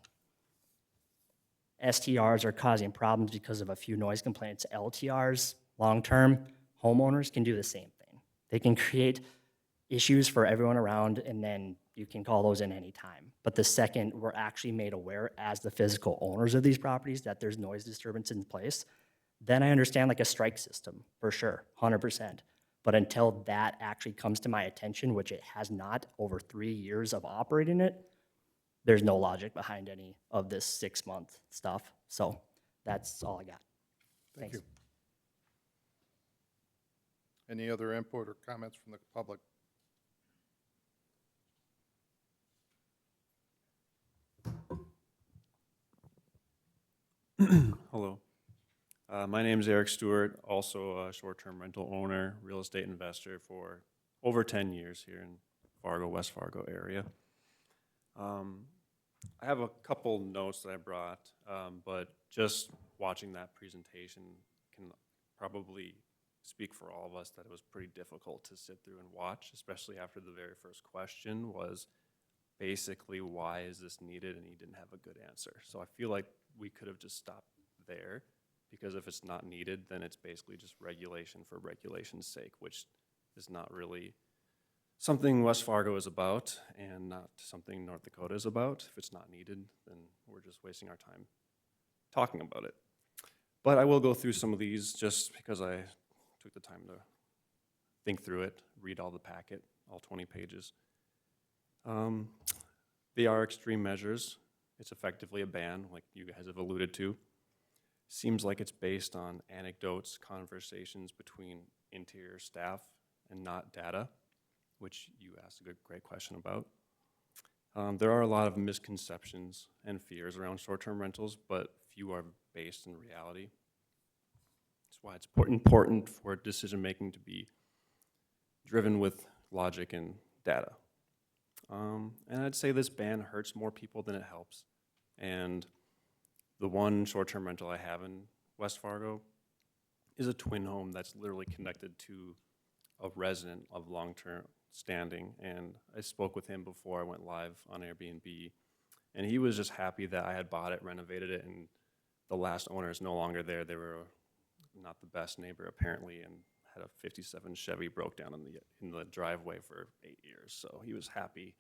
STRs are causing problems because of a few noise complaints, LTRs, long-term, homeowners can do the same thing. They can create issues for everyone around, and then you can call those in any time. But the second we're actually made aware as the physical owners of these properties that there's noise disturbance in place, then I understand like a strike system, for sure, 100%. But until that actually comes to my attention, which it has not over 3 years of operating it, there's no logic behind any of this 6-month stuff. So that's all I got. Thank Thanks. you. Any other input or comments from the public? Hello. My name is Eric Stewart, also a short-term rental owner, real estate investor for over 10 years here in Fargo, West Fargo area. I have a couple notes that I brought, but just watching that presentation can probably speak for all of us that it was pretty difficult to sit through and watch, especially after the very first question was basically, why is this needed? And he didn't have a good answer. So I feel like we could have just stopped there, because if it's not needed, then it's basically just regulation for regulation's sake, which is not really something West Fargo is about and not something North Dakota is about. If it's not needed, then we're just wasting our time talking about it. But I will go through some of these just because I took the time to think through it, read all the packet, all 20 pages. They are extreme measures. It's effectively a ban, like you guys have alluded to. Seems like it's based on anecdotes, conversations between interior staff and not data, which you asked a great question about. There are a lot of misconceptions and fears around short-term rentals, but few are based in reality. That's why it's important for decision-making to be driven with logic and data. And I'd say this ban hurts more people than it helps. And the one short-term rental I have in West Fargo is a twin home that's literally connected to a resident of long-term standing. And I spoke with him before I went live on Airbnb, and he was just happy that I had bought it, renovated it, and the last owner is no longer there. They were not the best neighbor apparently, and had a 57 Chevy broke down in the driveway for 8 years. So he was happy,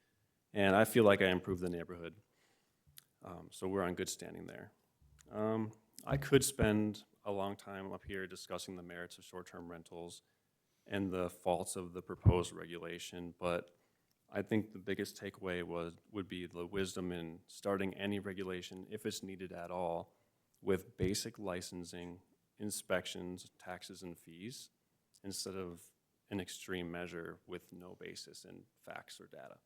and I feel like I improved the neighborhood. So we're on good standing there. I could spend a long time up here discussing the merits of short-term rentals and the faults of the proposed regulation, but I think the biggest takeaway would be the wisdom in starting any regulation, if it's needed at all, with basic licensing, inspections, taxes, and fees, instead of an extreme measure with no basis in facts or data.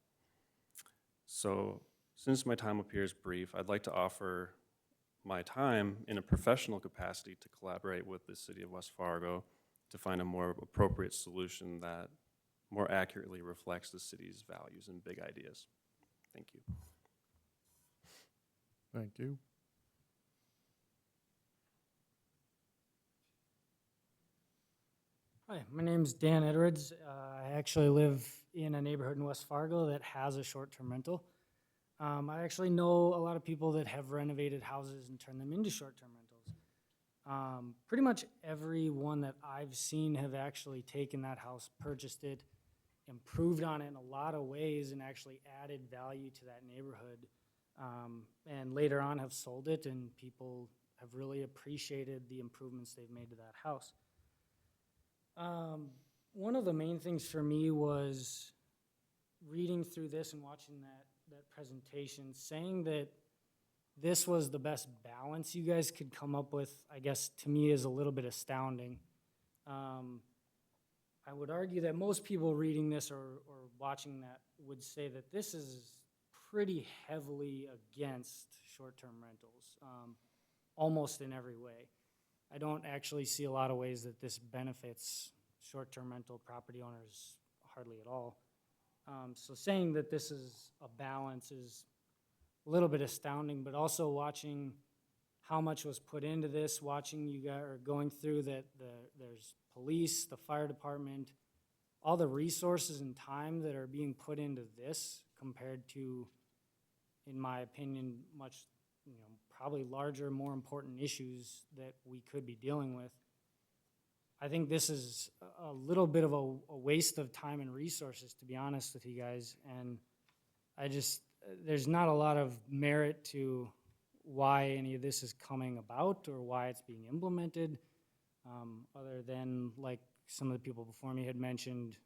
So since my time up here is brief, I'd like to offer my time in a professional capacity to collaborate with the city of West Fargo to find a more appropriate solution that more accurately reflects the city's values and big ideas. Thank you. Thank you. Hi, my name's Dan Edwards. I actually live in a neighborhood in West Fargo that has a short-term rental. I actually know a lot of people that have renovated houses and turned them into short-term rentals. Pretty much every one that I've seen have actually taken that house, purchased it, improved on it in a lot of ways, and actually added value to that neighborhood. And later on have sold it, and people have really appreciated the improvements they've made to that house. One of the main things for me was reading through this and watching that presentation, saying that this was the best balance you guys could come up with, I guess, to me is a little bit astounding. I would argue that most people reading this or watching that would say that this is pretty heavily against short-term rentals, almost in every way. I don't actually see a lot of ways that this benefits short-term rental property owners hardly at all. So saying that this is a balance is a little bit astounding, but also watching how much was put into this, watching you guys are going through that there's police, the fire department, all the resources and time that are being put into this compared to, in my opinion, much, probably larger, more important issues that we could be dealing with. I think this is a little bit of a waste of time and resources, to be honest with you guys. And there's not a lot of merit to why any of this is coming about or why it's being implemented, other than, like some of the people before me had mentioned,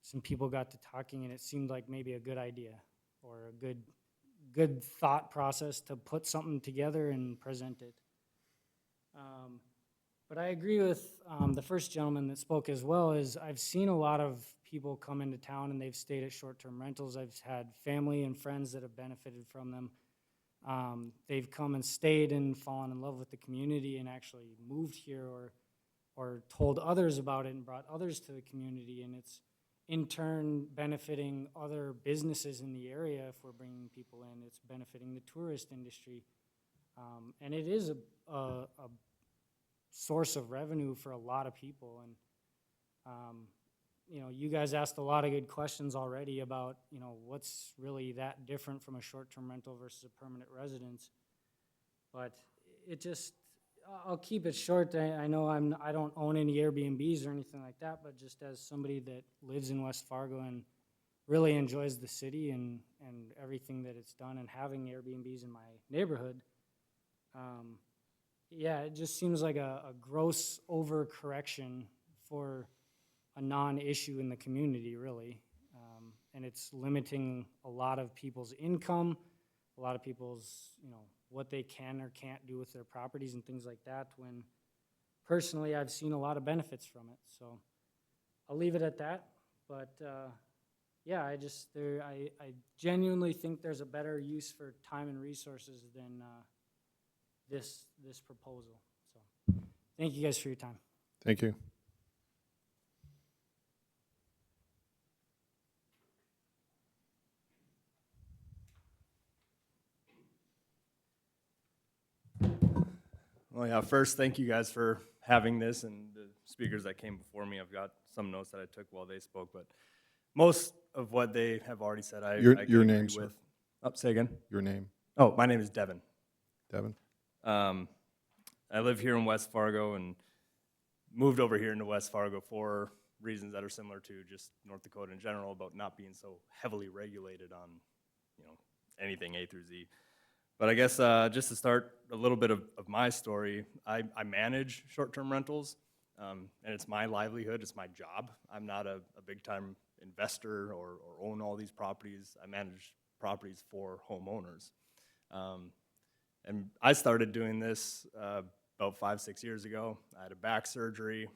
some people got to talking and it seemed like maybe a good idea or a good thought process to put something together and present it. But I agree with the first gentleman that spoke as well. Is I've seen a lot of people come into town and they've stayed at short-term rentals. I've had family and friends that have benefited from them. They've come and stayed and fallen in love with the community and actually moved here or told others about it and brought others to the community. And it's in turn benefiting other businesses in the area if we're bringing people in. It's benefiting the tourist industry. And it is a source of revenue for a lot of people. And, you guys asked a lot of good questions already about, what's really that different from a short-term rental versus a permanent residence. But it just, I'll keep it short. I know I don't own any Airbnbs or anything like that, but just as somebody that lives in West Fargo and really enjoys the city and everything that it's done, and having Airbnbs in my neighborhood, yeah, it just seems like a gross overcorrection for a non-issue in the community, really. And it's limiting a lot of people's income, a lot of people's, what they can or can't do with their properties and things like that, when personally I've seen a lot of benefits from it. So I'll leave it at that. But yeah, I genuinely think there's a better use for time and resources than this proposal. So thank you guys for your time. Thank you. Well, yeah, first, thank you guys for having this, and the speakers that came before me. I've got some notes that I took while they spoke, but most of what they have already said, I Your can name, agree sir. with. Oh, say again? Your name, Oh, my name is Devin. Devin? I live here in West Fargo and moved over here into West Fargo for reasons that are similar to just North Dakota in general, about not being so heavily regulated on, anything A through Z. But I guess just to start a little bit of my story, I manage short-term rentals, and it's my livelihood, it's my job. I'm not a big-time investor or own all these properties. I manage properties for homeowners. And I started doing this about 5-6 years ago. I had a back surgery,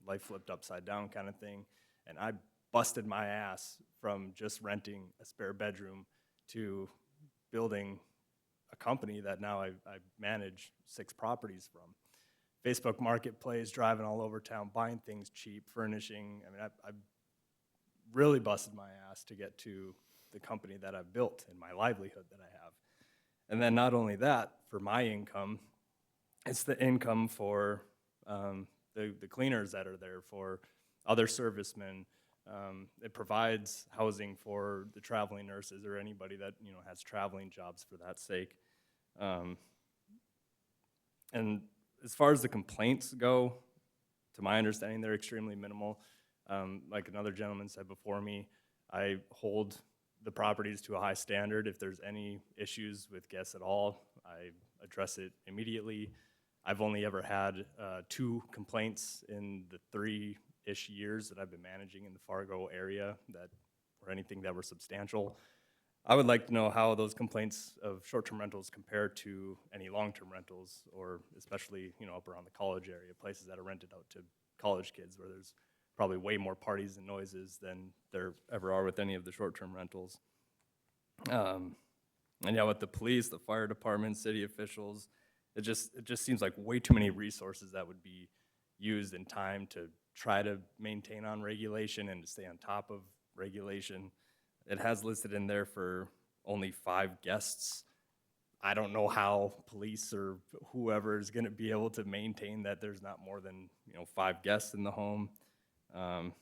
life flipped upside down kind of thing, and I busted my ass from just renting a spare bedroom to building a company that now I manage 6 properties from. Facebook Marketplace, driving all over town, buying things cheap, furnishing. I mean, I've really busted my ass to get to the company that I've built and my livelihood that I have. And then not only that, for my income, it's the income for the cleaners that are there, for other servicemen. It provides housing for the traveling nurses or anybody that, you know, has traveling jobs for that sake. And as far as the complaints go, to my understanding, they're extremely minimal. Like another gentleman said before me, I hold the properties to a high standard. If there's any issues with guests at all, I address it immediately. I've only ever had 2 complaints in the 3-ish years that I've been managing in the Fargo area or anything that were substantial. I would like to know how those complaints of short-term rentals compare to any long-term rentals, or especially, you know, up around the college area, places that are rented out to college kids where there's probably way more parties and noises than there ever are with any of the short-term rentals. And yeah, with the police, the fire department, city officials, it just seems like way too many resources that would be used in time to try to maintain on regulation and to stay on top of regulation. It has listed in there for only 5 guests. I don't know how police or whoever is gonna be able to maintain that there's not more than, you know, 5 guests in the home. And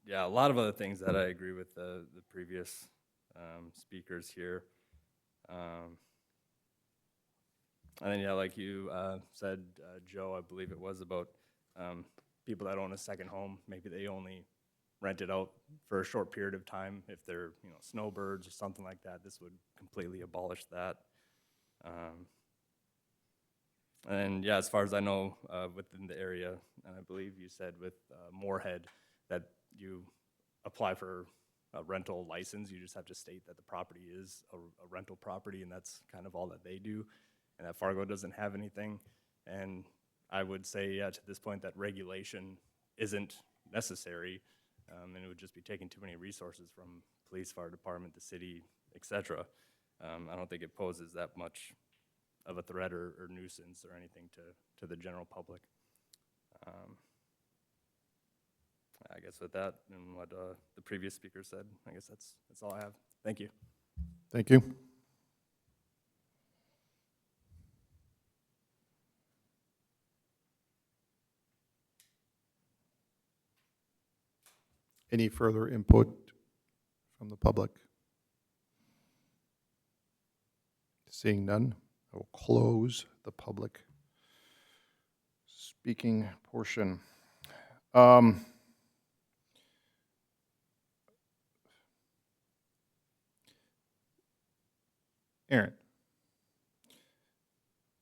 yeah, a lot of other things that I agree with the previous speakers here. And then, yeah, like you said, Joe, I believe it was about people that own a second home. Maybe they only rent it out for a short period of time. If they're, you know, snowbirds or something like that, this would completely abolish that. And yeah, as far as I know, within the area, and I believe you said with Moorhead that you apply for a rental license, you just have to state that the property is a rental property, and that's kind of all that they do, and that Fargo doesn't have anything. And I would say, yeah, to this point, that regulation isn't necessary, and it would just be taking too many resources from police, fire department, the city, etc. I don't think it poses that much of a threat or nuisance or anything to the general public. I guess with that and what the previous speaker said, I guess that's all I have. Thank you. Thank you. Any further input from the public? Seeing none, I will close the public speaking portion. Aaron,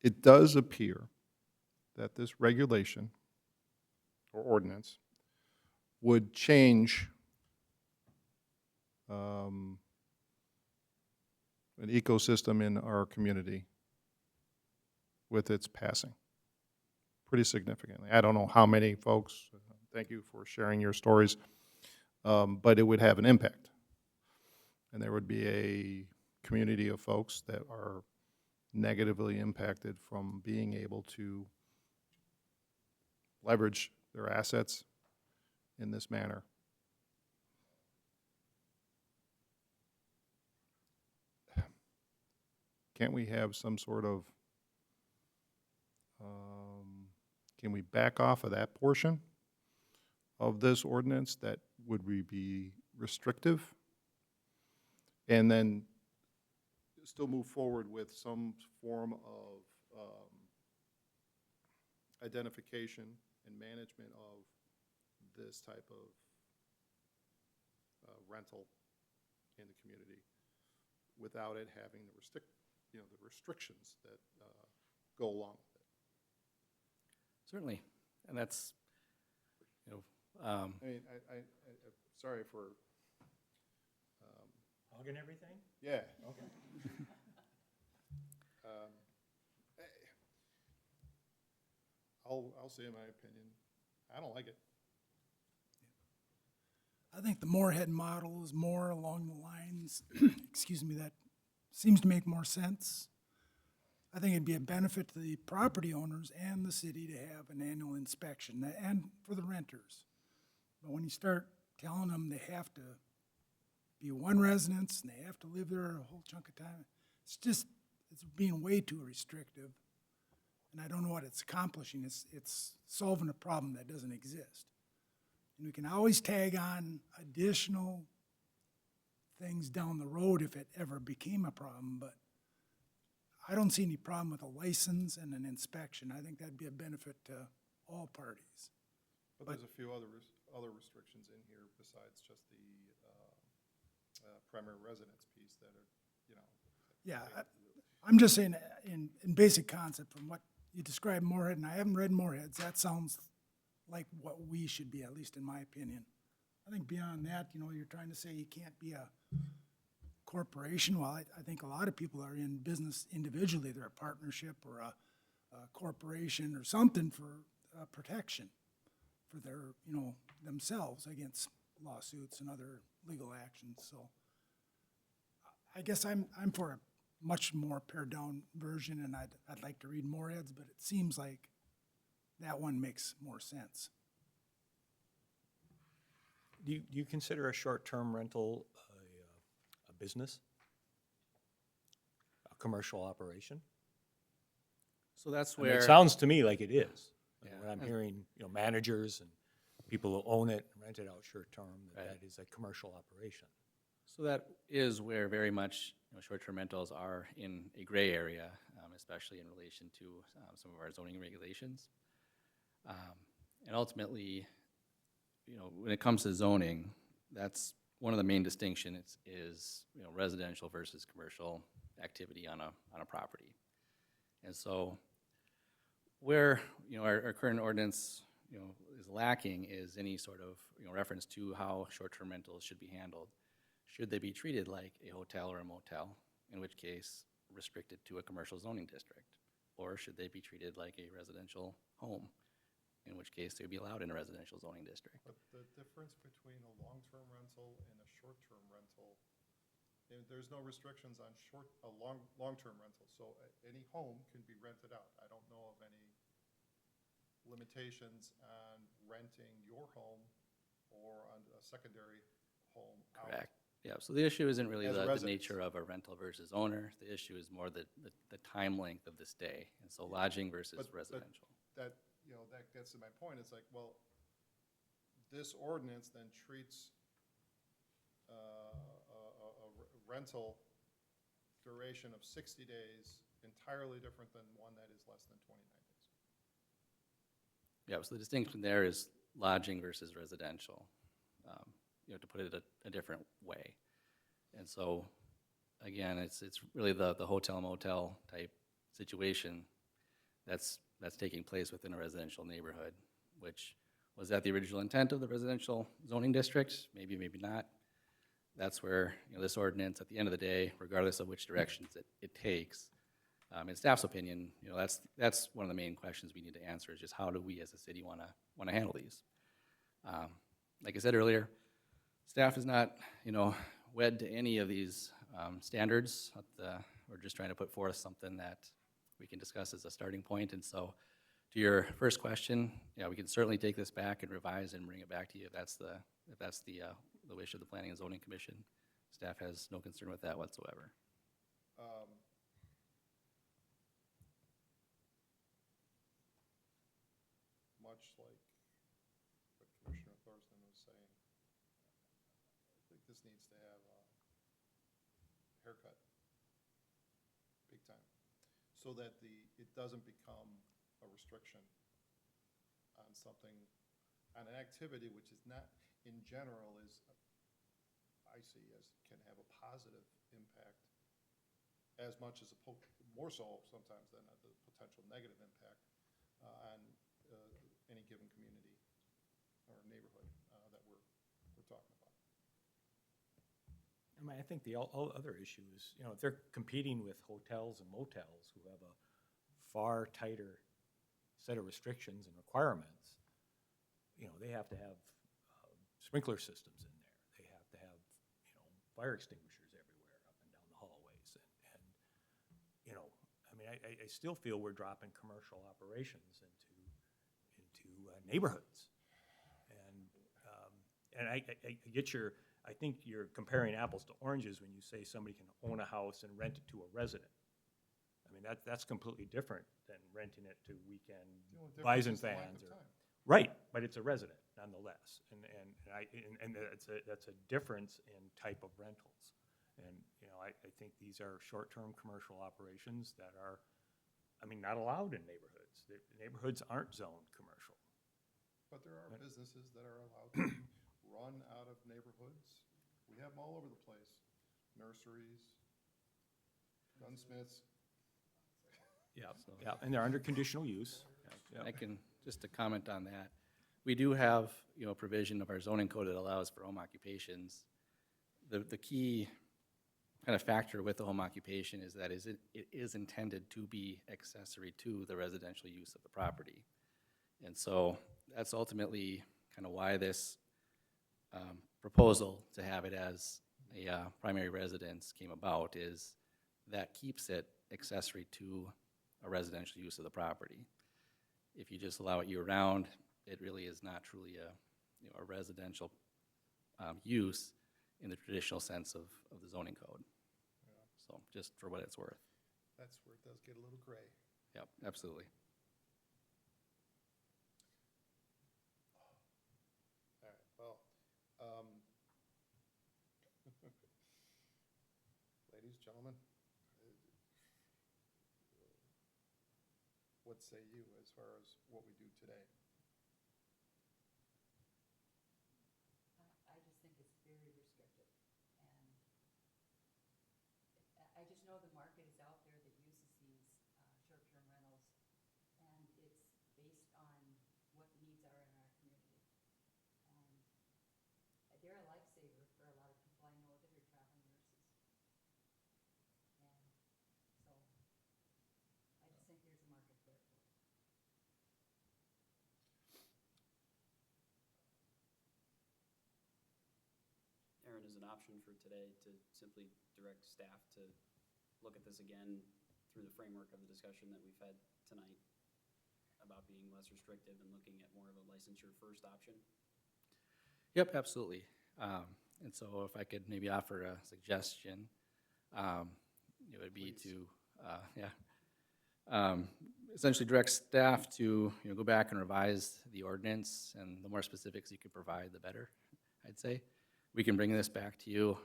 it does appear that this regulation or ordinance would change an ecosystem in our community with its passing pretty significantly. I don't know how many folks, thank you for sharing your stories, but it would have an impact. And there would be a community of folks that are negatively impacted from being able to leverage their assets in this manner. Can't we have some sort of, can we back off of that portion of this ordinance that would be restrictive? And then still move forward with some form of identification and management of this type of rental in the community without it having the the restrictions that go along with it. Certainly, and that's, you know, I mean, I'm sorry for. Hogging everything? Yeah. Okay. I'll say my opinion. I don't like it. I think the Moorhead model is more along the lines, excuse me, that seems to make more sense. I think it'd be a benefit to the property owners and the city to have an annual inspection, and for the renters. But when you start telling them they have to be one residence and they have to live there a whole chunk of time. It's being way too restrictive. And I don't know what it's accomplishing. It's solving a problem that doesn't exist. And we can always tag on additional things down the road if it ever became a problem, but I don't see any problem with a license and an inspection. I think that'd be a benefit to all parties. But there's a few other restrictions in here besides just the primary residence piece that are, you know. Yeah, I'm just saying, in basic concept, from what you described Moorhead, and I haven't read Moorhead's, that sounds like what we should be, at least in my opinion. I think beyond that, you know, you're trying to say you can't be a corporation. Well, I think a lot of people are in business individually. They're a partnership or a corporation or something for protection for their, you know, themselves against lawsuits and other legal actions. So I guess I'm for a much more pared down version, and I'd like to read Moorhead's, but it seems like that one makes more sense. Do you consider a short-term rental a business? A commercial operation? So that's I mean, where. it sounds to me like it is. Yeah. When I'm hearing, you know, managers and people who own it and rent it out short-term, Right. that is a commercial operation. So that is where very much, you know, short-term rentals are in a gray area, especially in relation to some of our zoning regulations. And ultimately, you know, when it comes to zoning, that's one of the main distinctions is, you know, residential versus commercial activity on a property. And so where, you know, our current ordinance, you know, is lacking is any sort of, you know, reference to how short-term rentals should be handled. Should they be treated like a hotel or a motel, in which case restricted to a commercial zoning district? Or should they be treated like a residential home, in which case they would be allowed in a residential zoning district? But the difference between a long-term rental and a short-term rental, there's no restrictions on long-term rentals. So any home can be rented out. I don't know of any limitations on renting your home or on a secondary home out. Correct. Yeah, so the issue isn't really As a the residence. nature of a rental versus owner. The issue is more the time length of the stay. And so lodging versus But residential. that, you know, that gets to my point. It's like, well, this ordinance then treats a rental duration of 60 days entirely different than one that is less than 29 days. Yeah, so the distinction there is lodging versus residential, you know, to put it a different way. And so, again, it's really the hotel motel type situation that's taking place within a residential neighborhood, which was that the original intent of the residential zoning district? Maybe, maybe not. That's where, you know, this ordinance, at the end of the day, regardless of which directions it takes, in staff's opinion, you know, that's one of the main questions we need to answer is just how do we as a city want to handle these? Like I said earlier, staff is not, you know, wed to any of these standards. We're just trying to put forth something that we can discuss as a starting point. And so, to your first question, yeah, we can certainly take this back and revise and bring it back to you if that's the wish of the Planning and Zoning Commission. Staff has no concern with that whatsoever. Much like what Commissioner Thorston was saying, I think this needs to have a haircut, big time, so that it doesn't become a restriction on something, on an activity which is not, in general, is, I see as, can have a positive impact as much as more so sometimes than the potential negative impact on any given community or neighborhood that we're talking about. I mean, I think the other issue is, you know, if they're competing with hotels and motels who have a far tighter set of restrictions and requirements, you know, they have to have sprinkler systems in there. They have to have, you know, fire extinguishers everywhere up and down the hallways. And you know, I mean, I still feel we're dropping commercial operations into neighborhoods. And I get your I think you're comparing apples to oranges when you say somebody can own a house and rent it to a resident. I mean, that's completely different than renting it to weekend The only difference bison is the length fans of or. time. Right, but it's a resident nonetheless, and that's a difference in type of rentals. And, you know, I think these are short-term commercial operations that are, I mean, not allowed in neighborhoods. The neighborhoods aren't zoned commercial. But there are businesses that are allowed to run out of neighborhoods. We have them all over the place. Nurseries, gunsmiths. Yeah, yeah, and they're under conditional use. Yep. I can, just to comment on that, we do have, you know, provision of our zoning code that allows for home occupations. The key kind of factor with the home occupation is that it is intended to be accessory to the residential use of the property. And so that's ultimately kind of why this proposal to have it as a primary residence came about, is that keeps it accessory to a residential use of the property. If you just allow it year-round, it really is not truly a residential use in the traditional sense of the zoning code. So just for what it's worth. That's where it does get a little gray. Yep, absolutely. All right, well, ladies, gentlemen, what say you as far as what we do today? I just think it's very restrictive. And I just know the market is out there that uses these short-term rentals, and it's based on what the needs are in our community. And they're a lifesaver for a lot of people I know that are traveling nurses. And so I just think there's a market there for it. Aaron, is an option for today to simply direct staff to look at this again through the framework of the discussion that we've had tonight about being less restrictive and looking at more of a licensure first option? Yep, absolutely. And so if I could maybe offer a suggestion, it would be to, essentially direct staff to, you know, go back and revise the ordinance, and the more specifics you could provide, the better, I'd say. We can bring this back to you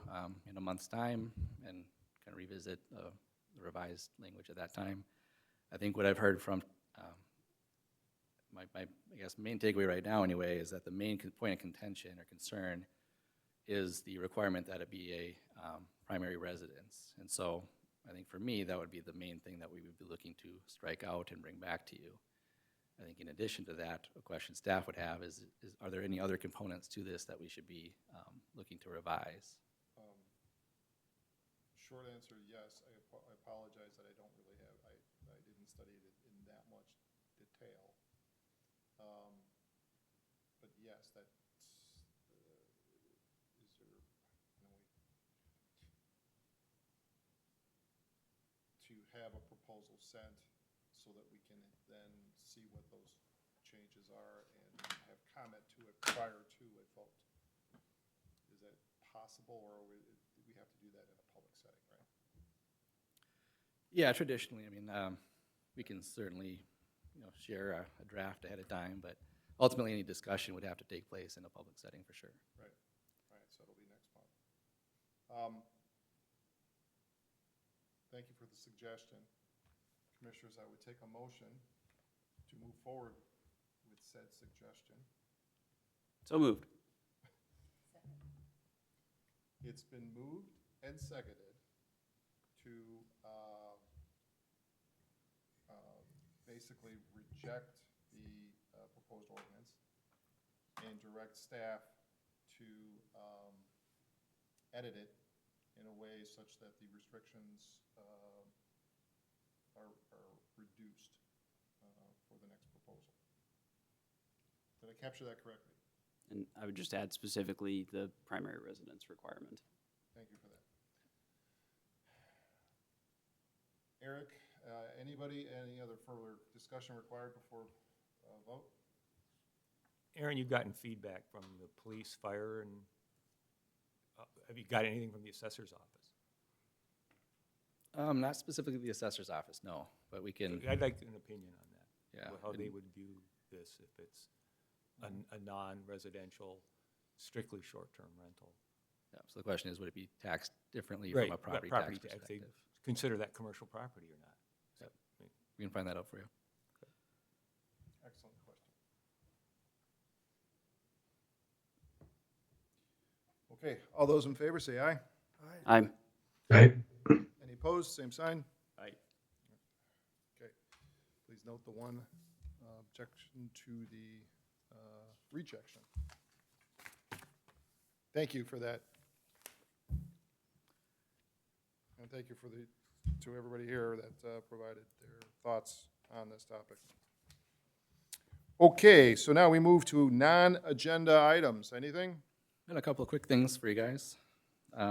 in a month's time and kind of revisit the revised language at that time. I think what I've heard from my I guess main takeaway right now anyway is that the main point of contention or concern is the requirement that it be a primary residence. And so I think for me, that would be the main thing that we would be looking to strike out and bring back to you. I think in addition to that, a question staff would have is are there any other components to this that we should be looking to revise? Short answer, yes. I apologize that I don't really have, I didn't study it in that much detail. But yes, that's, is there, you know, to have a proposal sent so that we can then see what those changes are and have comment to it prior to a vote. Is that possible, or we have to do that in a public setting, right? Yeah, traditionally, I mean, we can certainly, you know, share a draft ahead of time, but ultimately any discussion would have to take place in a public setting for sure. Right. All right, so it'll be next month. Thank you for the suggestion. Commissioners, I would take a motion to move forward with said suggestion. So moved. It's been moved and seconded to basically reject the proposed ordinance and direct staff to edit it in a way such that the restrictions are reduced for the next proposal. Did I capture that correctly? And I would just add specifically the primary residence requirement. Thank you for that. Eric, anybody, any other further discussion required before vote? Aaron, you've gotten feedback from the police, fire, and Have you got anything from the assessor's office? Not specifically the assessor's office, no, but we can, I'd like an opinion on that. yeah. How they and- would view this if it's a non-residential, strictly short-term rental. Yeah, so the question is, would it be taxed differently Right, from a that property property tax tax, they perspective? consider that commercial property or not. Yep. We can find that out for you. Excellent question. Okay, all those in favor say aye. I'm, Right? Any opposed, same sign. Aye. Okay, please note the one objection to the rejection. Thank you for that. And thank you to everybody here that provided their thoughts on this topic. Okay, so now we move to non-agenda items. Anything? And a couple of quick things for you guys.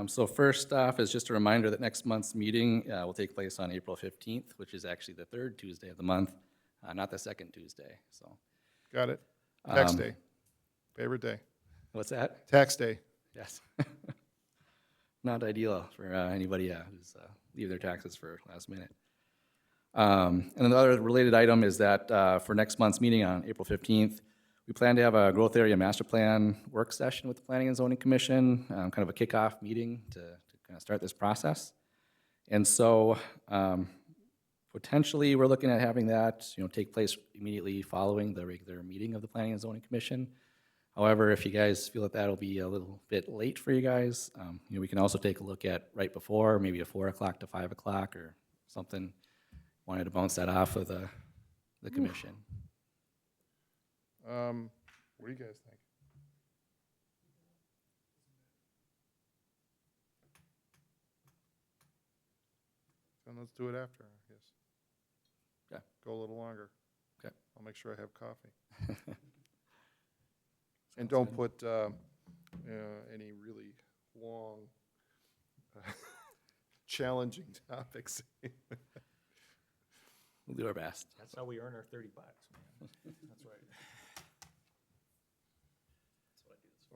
So first off is just a reminder that next month's meeting will take place on April 15th, which is actually the third Tuesday of the month, not the second Tuesday, so. Got it. Tax Um, day. Favorite day. What's that? Tax day. Yes. Not ideal for anybody who's leave their taxes for last minute. And then the other related item is that for next month's meeting on April 15th, we plan to have a growth area master plan work session with the Planning and Zoning Commission, kind of a kickoff meeting to kind of start this process. And so potentially we're looking at having that, take place immediately following the regular meeting of the Planning and Zoning Commission. However, if you guys feel that that'll be a little bit late for you guys, we can also take a look at right before, maybe a 4 o'clock to 5 o'clock or something. Wanted to bounce that off of the commission. What do you guys think? Then let's do it after, I guess. Yeah. Go a little longer. Okay. I'll make sure I have coffee. And don't put any really long, challenging topics. We'll do our best. That's how we earn our $30, man. That's right.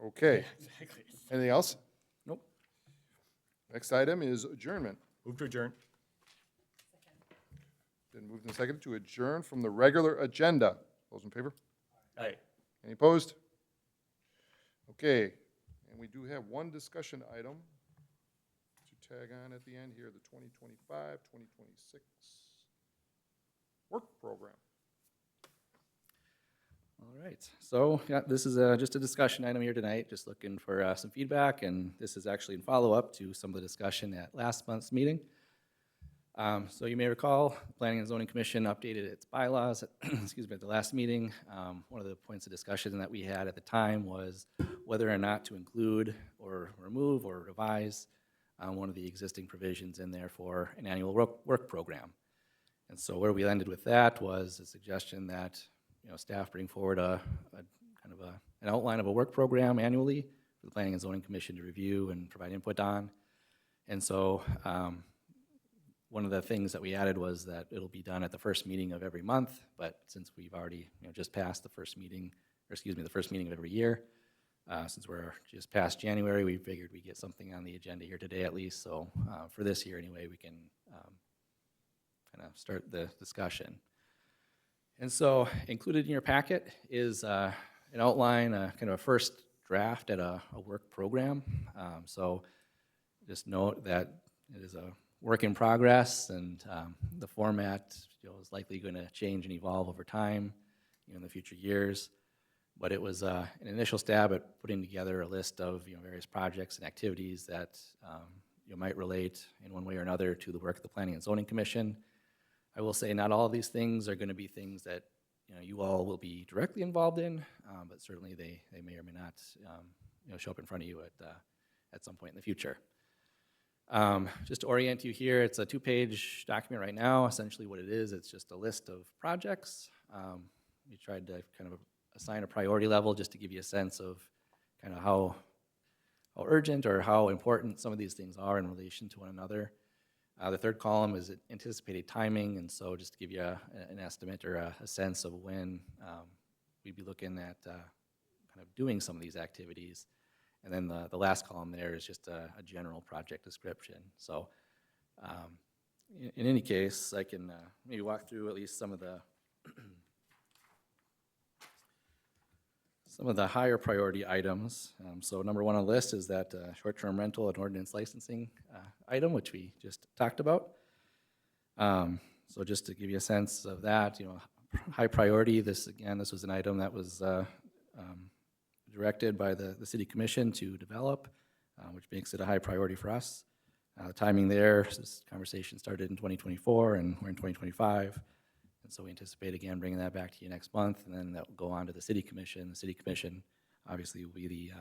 Okay. Exactly. Anything else? Nope. Next item is adjournment. Move to adjourn. Been moved and seconded to adjourn from the regular agenda. Those in favor? Aye. Any opposed? Okay, and we do have one discussion item to tag on at the end here, the 2025, 2026 work program. All right, so yeah, this is just a discussion item here tonight, just looking for some feedback, and this is actually in follow-up to some of the discussion at last month's meeting. So you may recall, the Planning and Zoning Commission updated its bylaws, excuse me, at the last meeting. One of the points of discussion that we had at the time was whether or not to include or remove or revise one of the existing provisions in there for an annual work program. And so where we landed with that was a suggestion that staff bring forward a kind of an outline of a work program annually for the Planning and Zoning Commission to review and provide input on. And so one of the things that we added was that it'll be done at the first meeting of every month, but since we've already just passed the first meeting, or excuse me, the first meeting of every year, since we're just past January, we figured we'd get something on the agenda here today at least. So for this year anyway, we can kind of start the discussion. And so included in your packet is an outline, kind of a first draft at a work program. So just note that it is a work in progress, and the format is likely going to change and evolve over time in the future years. But it was an initial stab at putting together a list of various projects and activities that might relate in one way or another to the work of the Planning and Zoning Commission. I will say not all of these things are going to be things that you all will be directly involved in, but certainly they may or may not show up in front of you at some point in the future. Just to orient you here, it's a 2-page document right now. Essentially what it is, it's just a list of projects. We tried to kind of assign a priority level just to give you a sense of kind of how urgent or how important some of these things are in relation to one another. The third column is anticipated timing, and so just to give you an estimate or a sense of when we'd be looking at kind of doing some of these activities. And then the last column there is just a general project description. So in any case, I can maybe walk through at least some of the higher priority items. So number one on the list is that short-term rental and ordinance licensing item, which we just talked about. So just to give you a sense of that, high priority, this was an item that was directed by the city commission to develop, which makes it a high priority for us. Timing there, this conversation started in 2024 and we're in 2025. And so we anticipate, again, bringing that back to you next month, and then that will go on to the city commission. The city commission obviously will be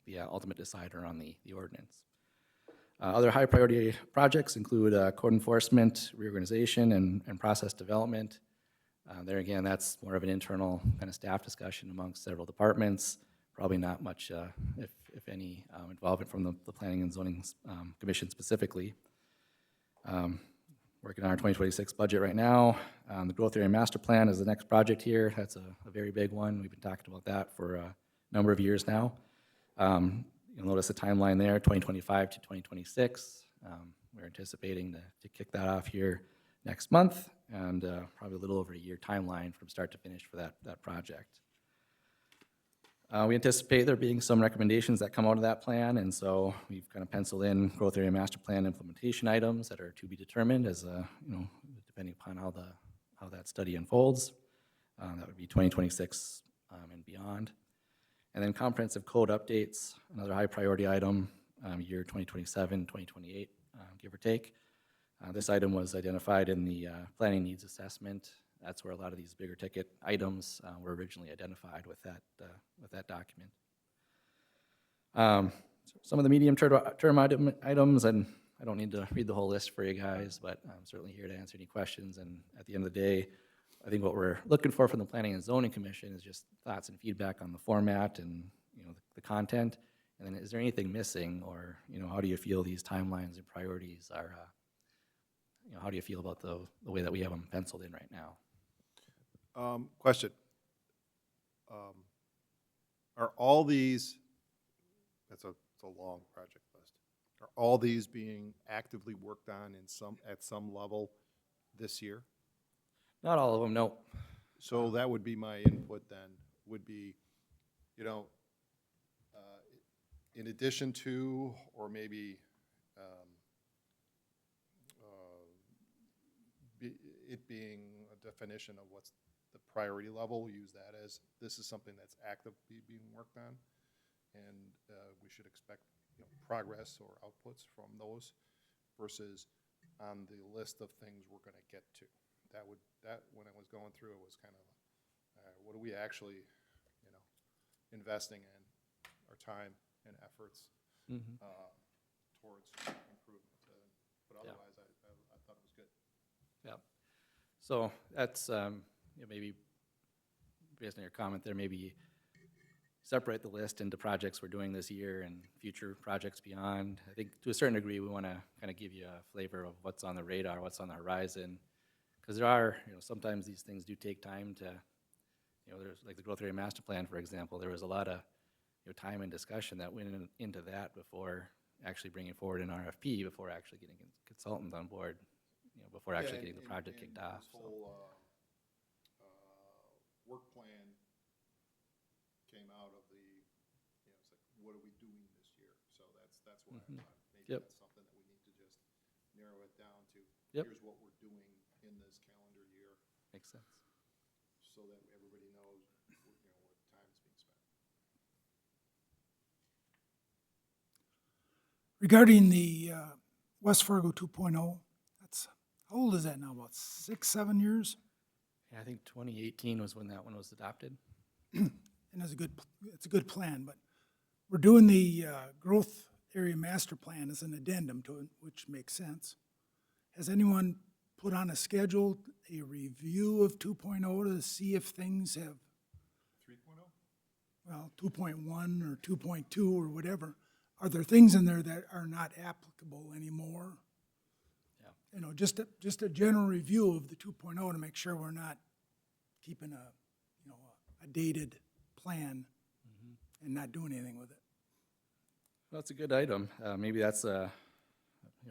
the ultimate decider on the ordinance. Other high priority projects include code enforcement, reorganization, and process development. There again, that's more of an internal kind of staff discussion amongst several departments. Probably not much, if any, involvement from the Planning and Zoning Commission specifically. Working on our 2026 budget right now. The Growth Area Master Plan is the next project here. That's a very big one. We've been talking about that for a number of years now. You'll notice the timeline there, 2025 to 2026. We're anticipating to kick that off here next month, and probably a little over a year timeline from start to finish for that project. We anticipate there being some recommendations that come out of that plan, and so we've kind of penciled in Growth Area Master Plan implementation items that are to be determined as depending upon how that study unfolds. That would be 2026 and beyond. And then comprehensive code updates, another high priority item, year 2027, 2028, give or take. This item was identified in the planning needs assessment. That's where a lot of these bigger ticket items were originally identified with that document. Some of the medium-term items, and I don't need to read the whole list for you guys, but I'm certainly here to answer any questions. And at the end of the day, I think what we're looking for from the Planning and Zoning Commission is just thoughts and feedback on the format and the content. And then is there anything missing, or how do you feel these timelines and priorities are? How do you feel about the way that we have them penciled in right now? Question. Are all these, it's a long project list, are all these being actively worked on at some level this year? Not all of them, no. So that would be my input then, would be, in addition to, or maybe it being a definition of what's the priority level, use that as, this is something that's actively being worked on, and we should expect progress or outputs from those versus on the list of things we're going to get to. That when I was going through it was kind of, what are we actually, investing in our time and efforts towards improvement. But otherwise, I thought it was good. Yeah. So that's maybe based on your comment there, maybe separate the list into projects we're doing this year and future projects beyond. I think to a certain degree, we want to kind of give you a flavor of what's on the radar, what's on the horizon. Because there are, sometimes these things do take time to, there's like the Growth Area Master Plan, for example, there was a lot of time and discussion that went into that before actually bringing forward an RFP, before actually getting consultants on board, before actually getting the project kicked off. This whole work plan came out of it's like, what are we doing this year? So that's where I thought maybe Yep. that's something that we need to just narrow it down to. Yep. Here's what we're doing in this calendar year, Makes sense. so that everybody knows, what time is being spent. Regarding the West Fargo 2.0, that's, how old is that now? About 6, 7 years? Yeah, I think 2018 was when that one was adopted. And it's a good plan, but we're doing the Growth Area Master Plan as an addendum to it, which makes sense. Has anyone put on a schedule, a review of 2.0 to see if things have, 3.0? well, 2.1 or 2.2 or whatever, are there things in there that are not applicable anymore? Yeah. Just a general review of the 2.0 to make sure we're not keeping a dated plan and not doing anything with it. Well, it's a good item. Maybe that's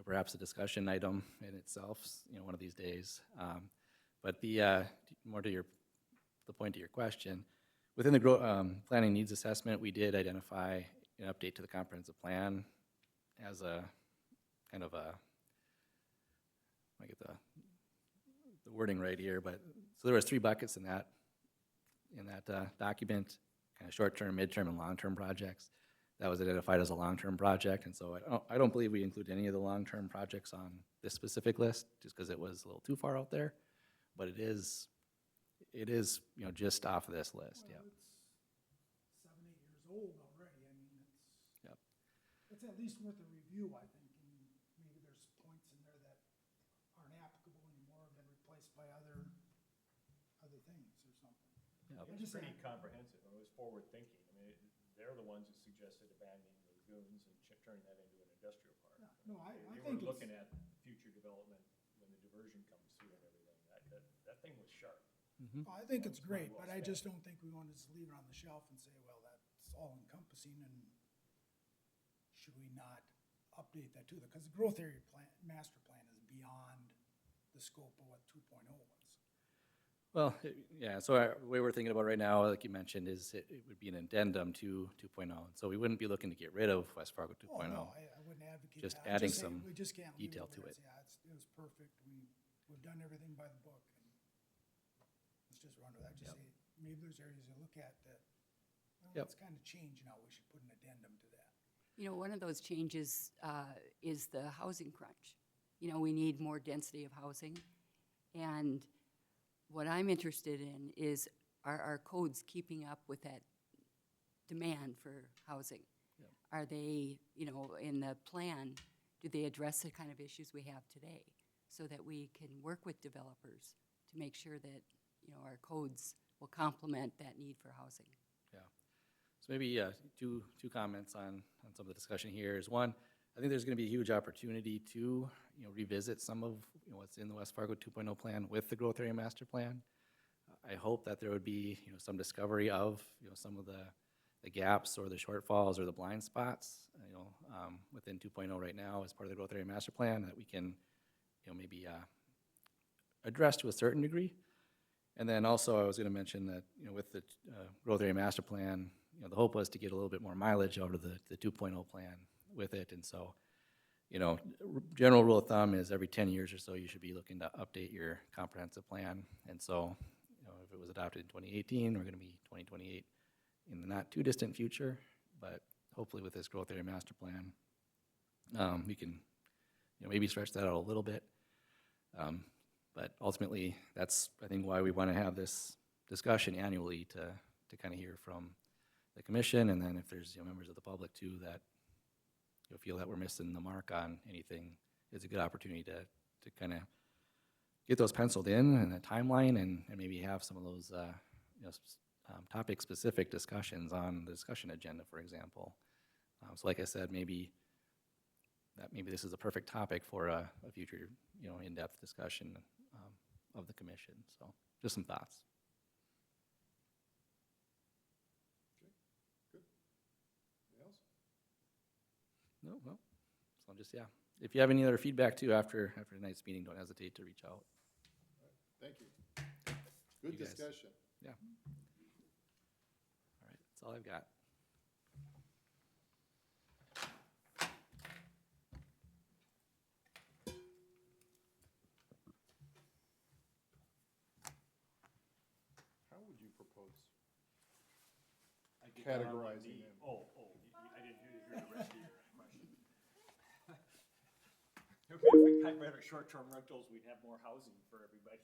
perhaps a discussion item in itself, one of these days. But more to the point of your question, within the planning needs assessment, we did identify an update to the comprehensive plan as a kind of a, I get the wording right here, but so there was 3 buckets in that document, kind of short-term, mid-term, and long-term projects. That was identified as a long-term project, and so I don't believe we include any of the long-term projects on this specific list, just because it was a little too far out there. But it is, just off of this list, yeah. It's 7, 8 years old already. I mean, Yep. it's at least worth a review, I think, and maybe there's points in there that aren't applicable anymore, have been replaced by other things or something. Yep. I It's just pretty had- comprehensive, it was forward-thinking. I mean, they're the ones who suggested abandoning the lagoons and turning that into an industrial park. Yeah, no, I They think were it's- looking at future development when the diversion comes through and everything. That thing was sharp. I think it's It's money great, well but I spent. just don't think we want to just leave it on the shelf and say, well, that's all encompassing, and should we not update that too? Because the growth area plan, master plan is beyond the scope of what 2.0 was. Well, yeah, so the way we're thinking about right now, like you mentioned, is it would be an addendum to 2.0. So we wouldn't be looking to get rid of West Fargo 2.0. Oh, no, I wouldn't advocate Just that. I'm adding saying some we just can't leave detail over to there it. and say, yeah, it was perfect, we've done everything by the book, and let's just run with that, just Yep. say, maybe there's areas to look at that, well, Yep. it's kind of changed now, we should put an addendum to that. You know, one of those changes is the housing crunch. You know, we need more density of housing. And what I'm interested in is, are our codes keeping up with that demand for housing? Yep. Are they, in the plan, do they address the kind of issues we have today? So that we can work with developers to make sure that, our codes will complement that need for housing. Yeah. So maybe two comments on some of the discussion here is, one, I think there's going to be a huge opportunity to revisit some of what's in the West Fargo 2.0 plan with the growth area master plan. I hope that there would be some discovery of some of the gaps or the shortfalls or the blind spots within 2.0 right now as part of the growth area master plan that we can maybe address to a certain degree. And then also I was going to mention that with the growth area master plan, the hope was to get a little bit more mileage out of the 2.0 plan with it. And so, general rule of thumb is every 10 years or so, you should be looking to update your comprehensive plan. And so, if it was adopted in 2018, we're going to be 2028 in the not too distant future. But hopefully with this growth area master plan, we can, maybe stretch that out a little bit. But ultimately, that's, I think, why we want to have this discussion annually to kind of hear from the commission, and then if there's members of the public too that feel that we're missing the mark on anything, it's a good opportunity to kind of get those penciled in and a timeline, and maybe have some of those topic-specific discussions on the discussion agenda, for example. So like I said, maybe this is a perfect topic for a future in-depth discussion of the commission. So just some thoughts. Anything else? No, well, so just, yeah. If you have any other feedback too after tonight's meeting, don't hesitate to reach out. Thank you. Good You guys. discussion. Yeah. All right, that's all I've got. How would you propose I get down on my categorizing knee. them? I didn't hear the rest of your question. If we got better short-term rentals, we'd have more housing for everybody.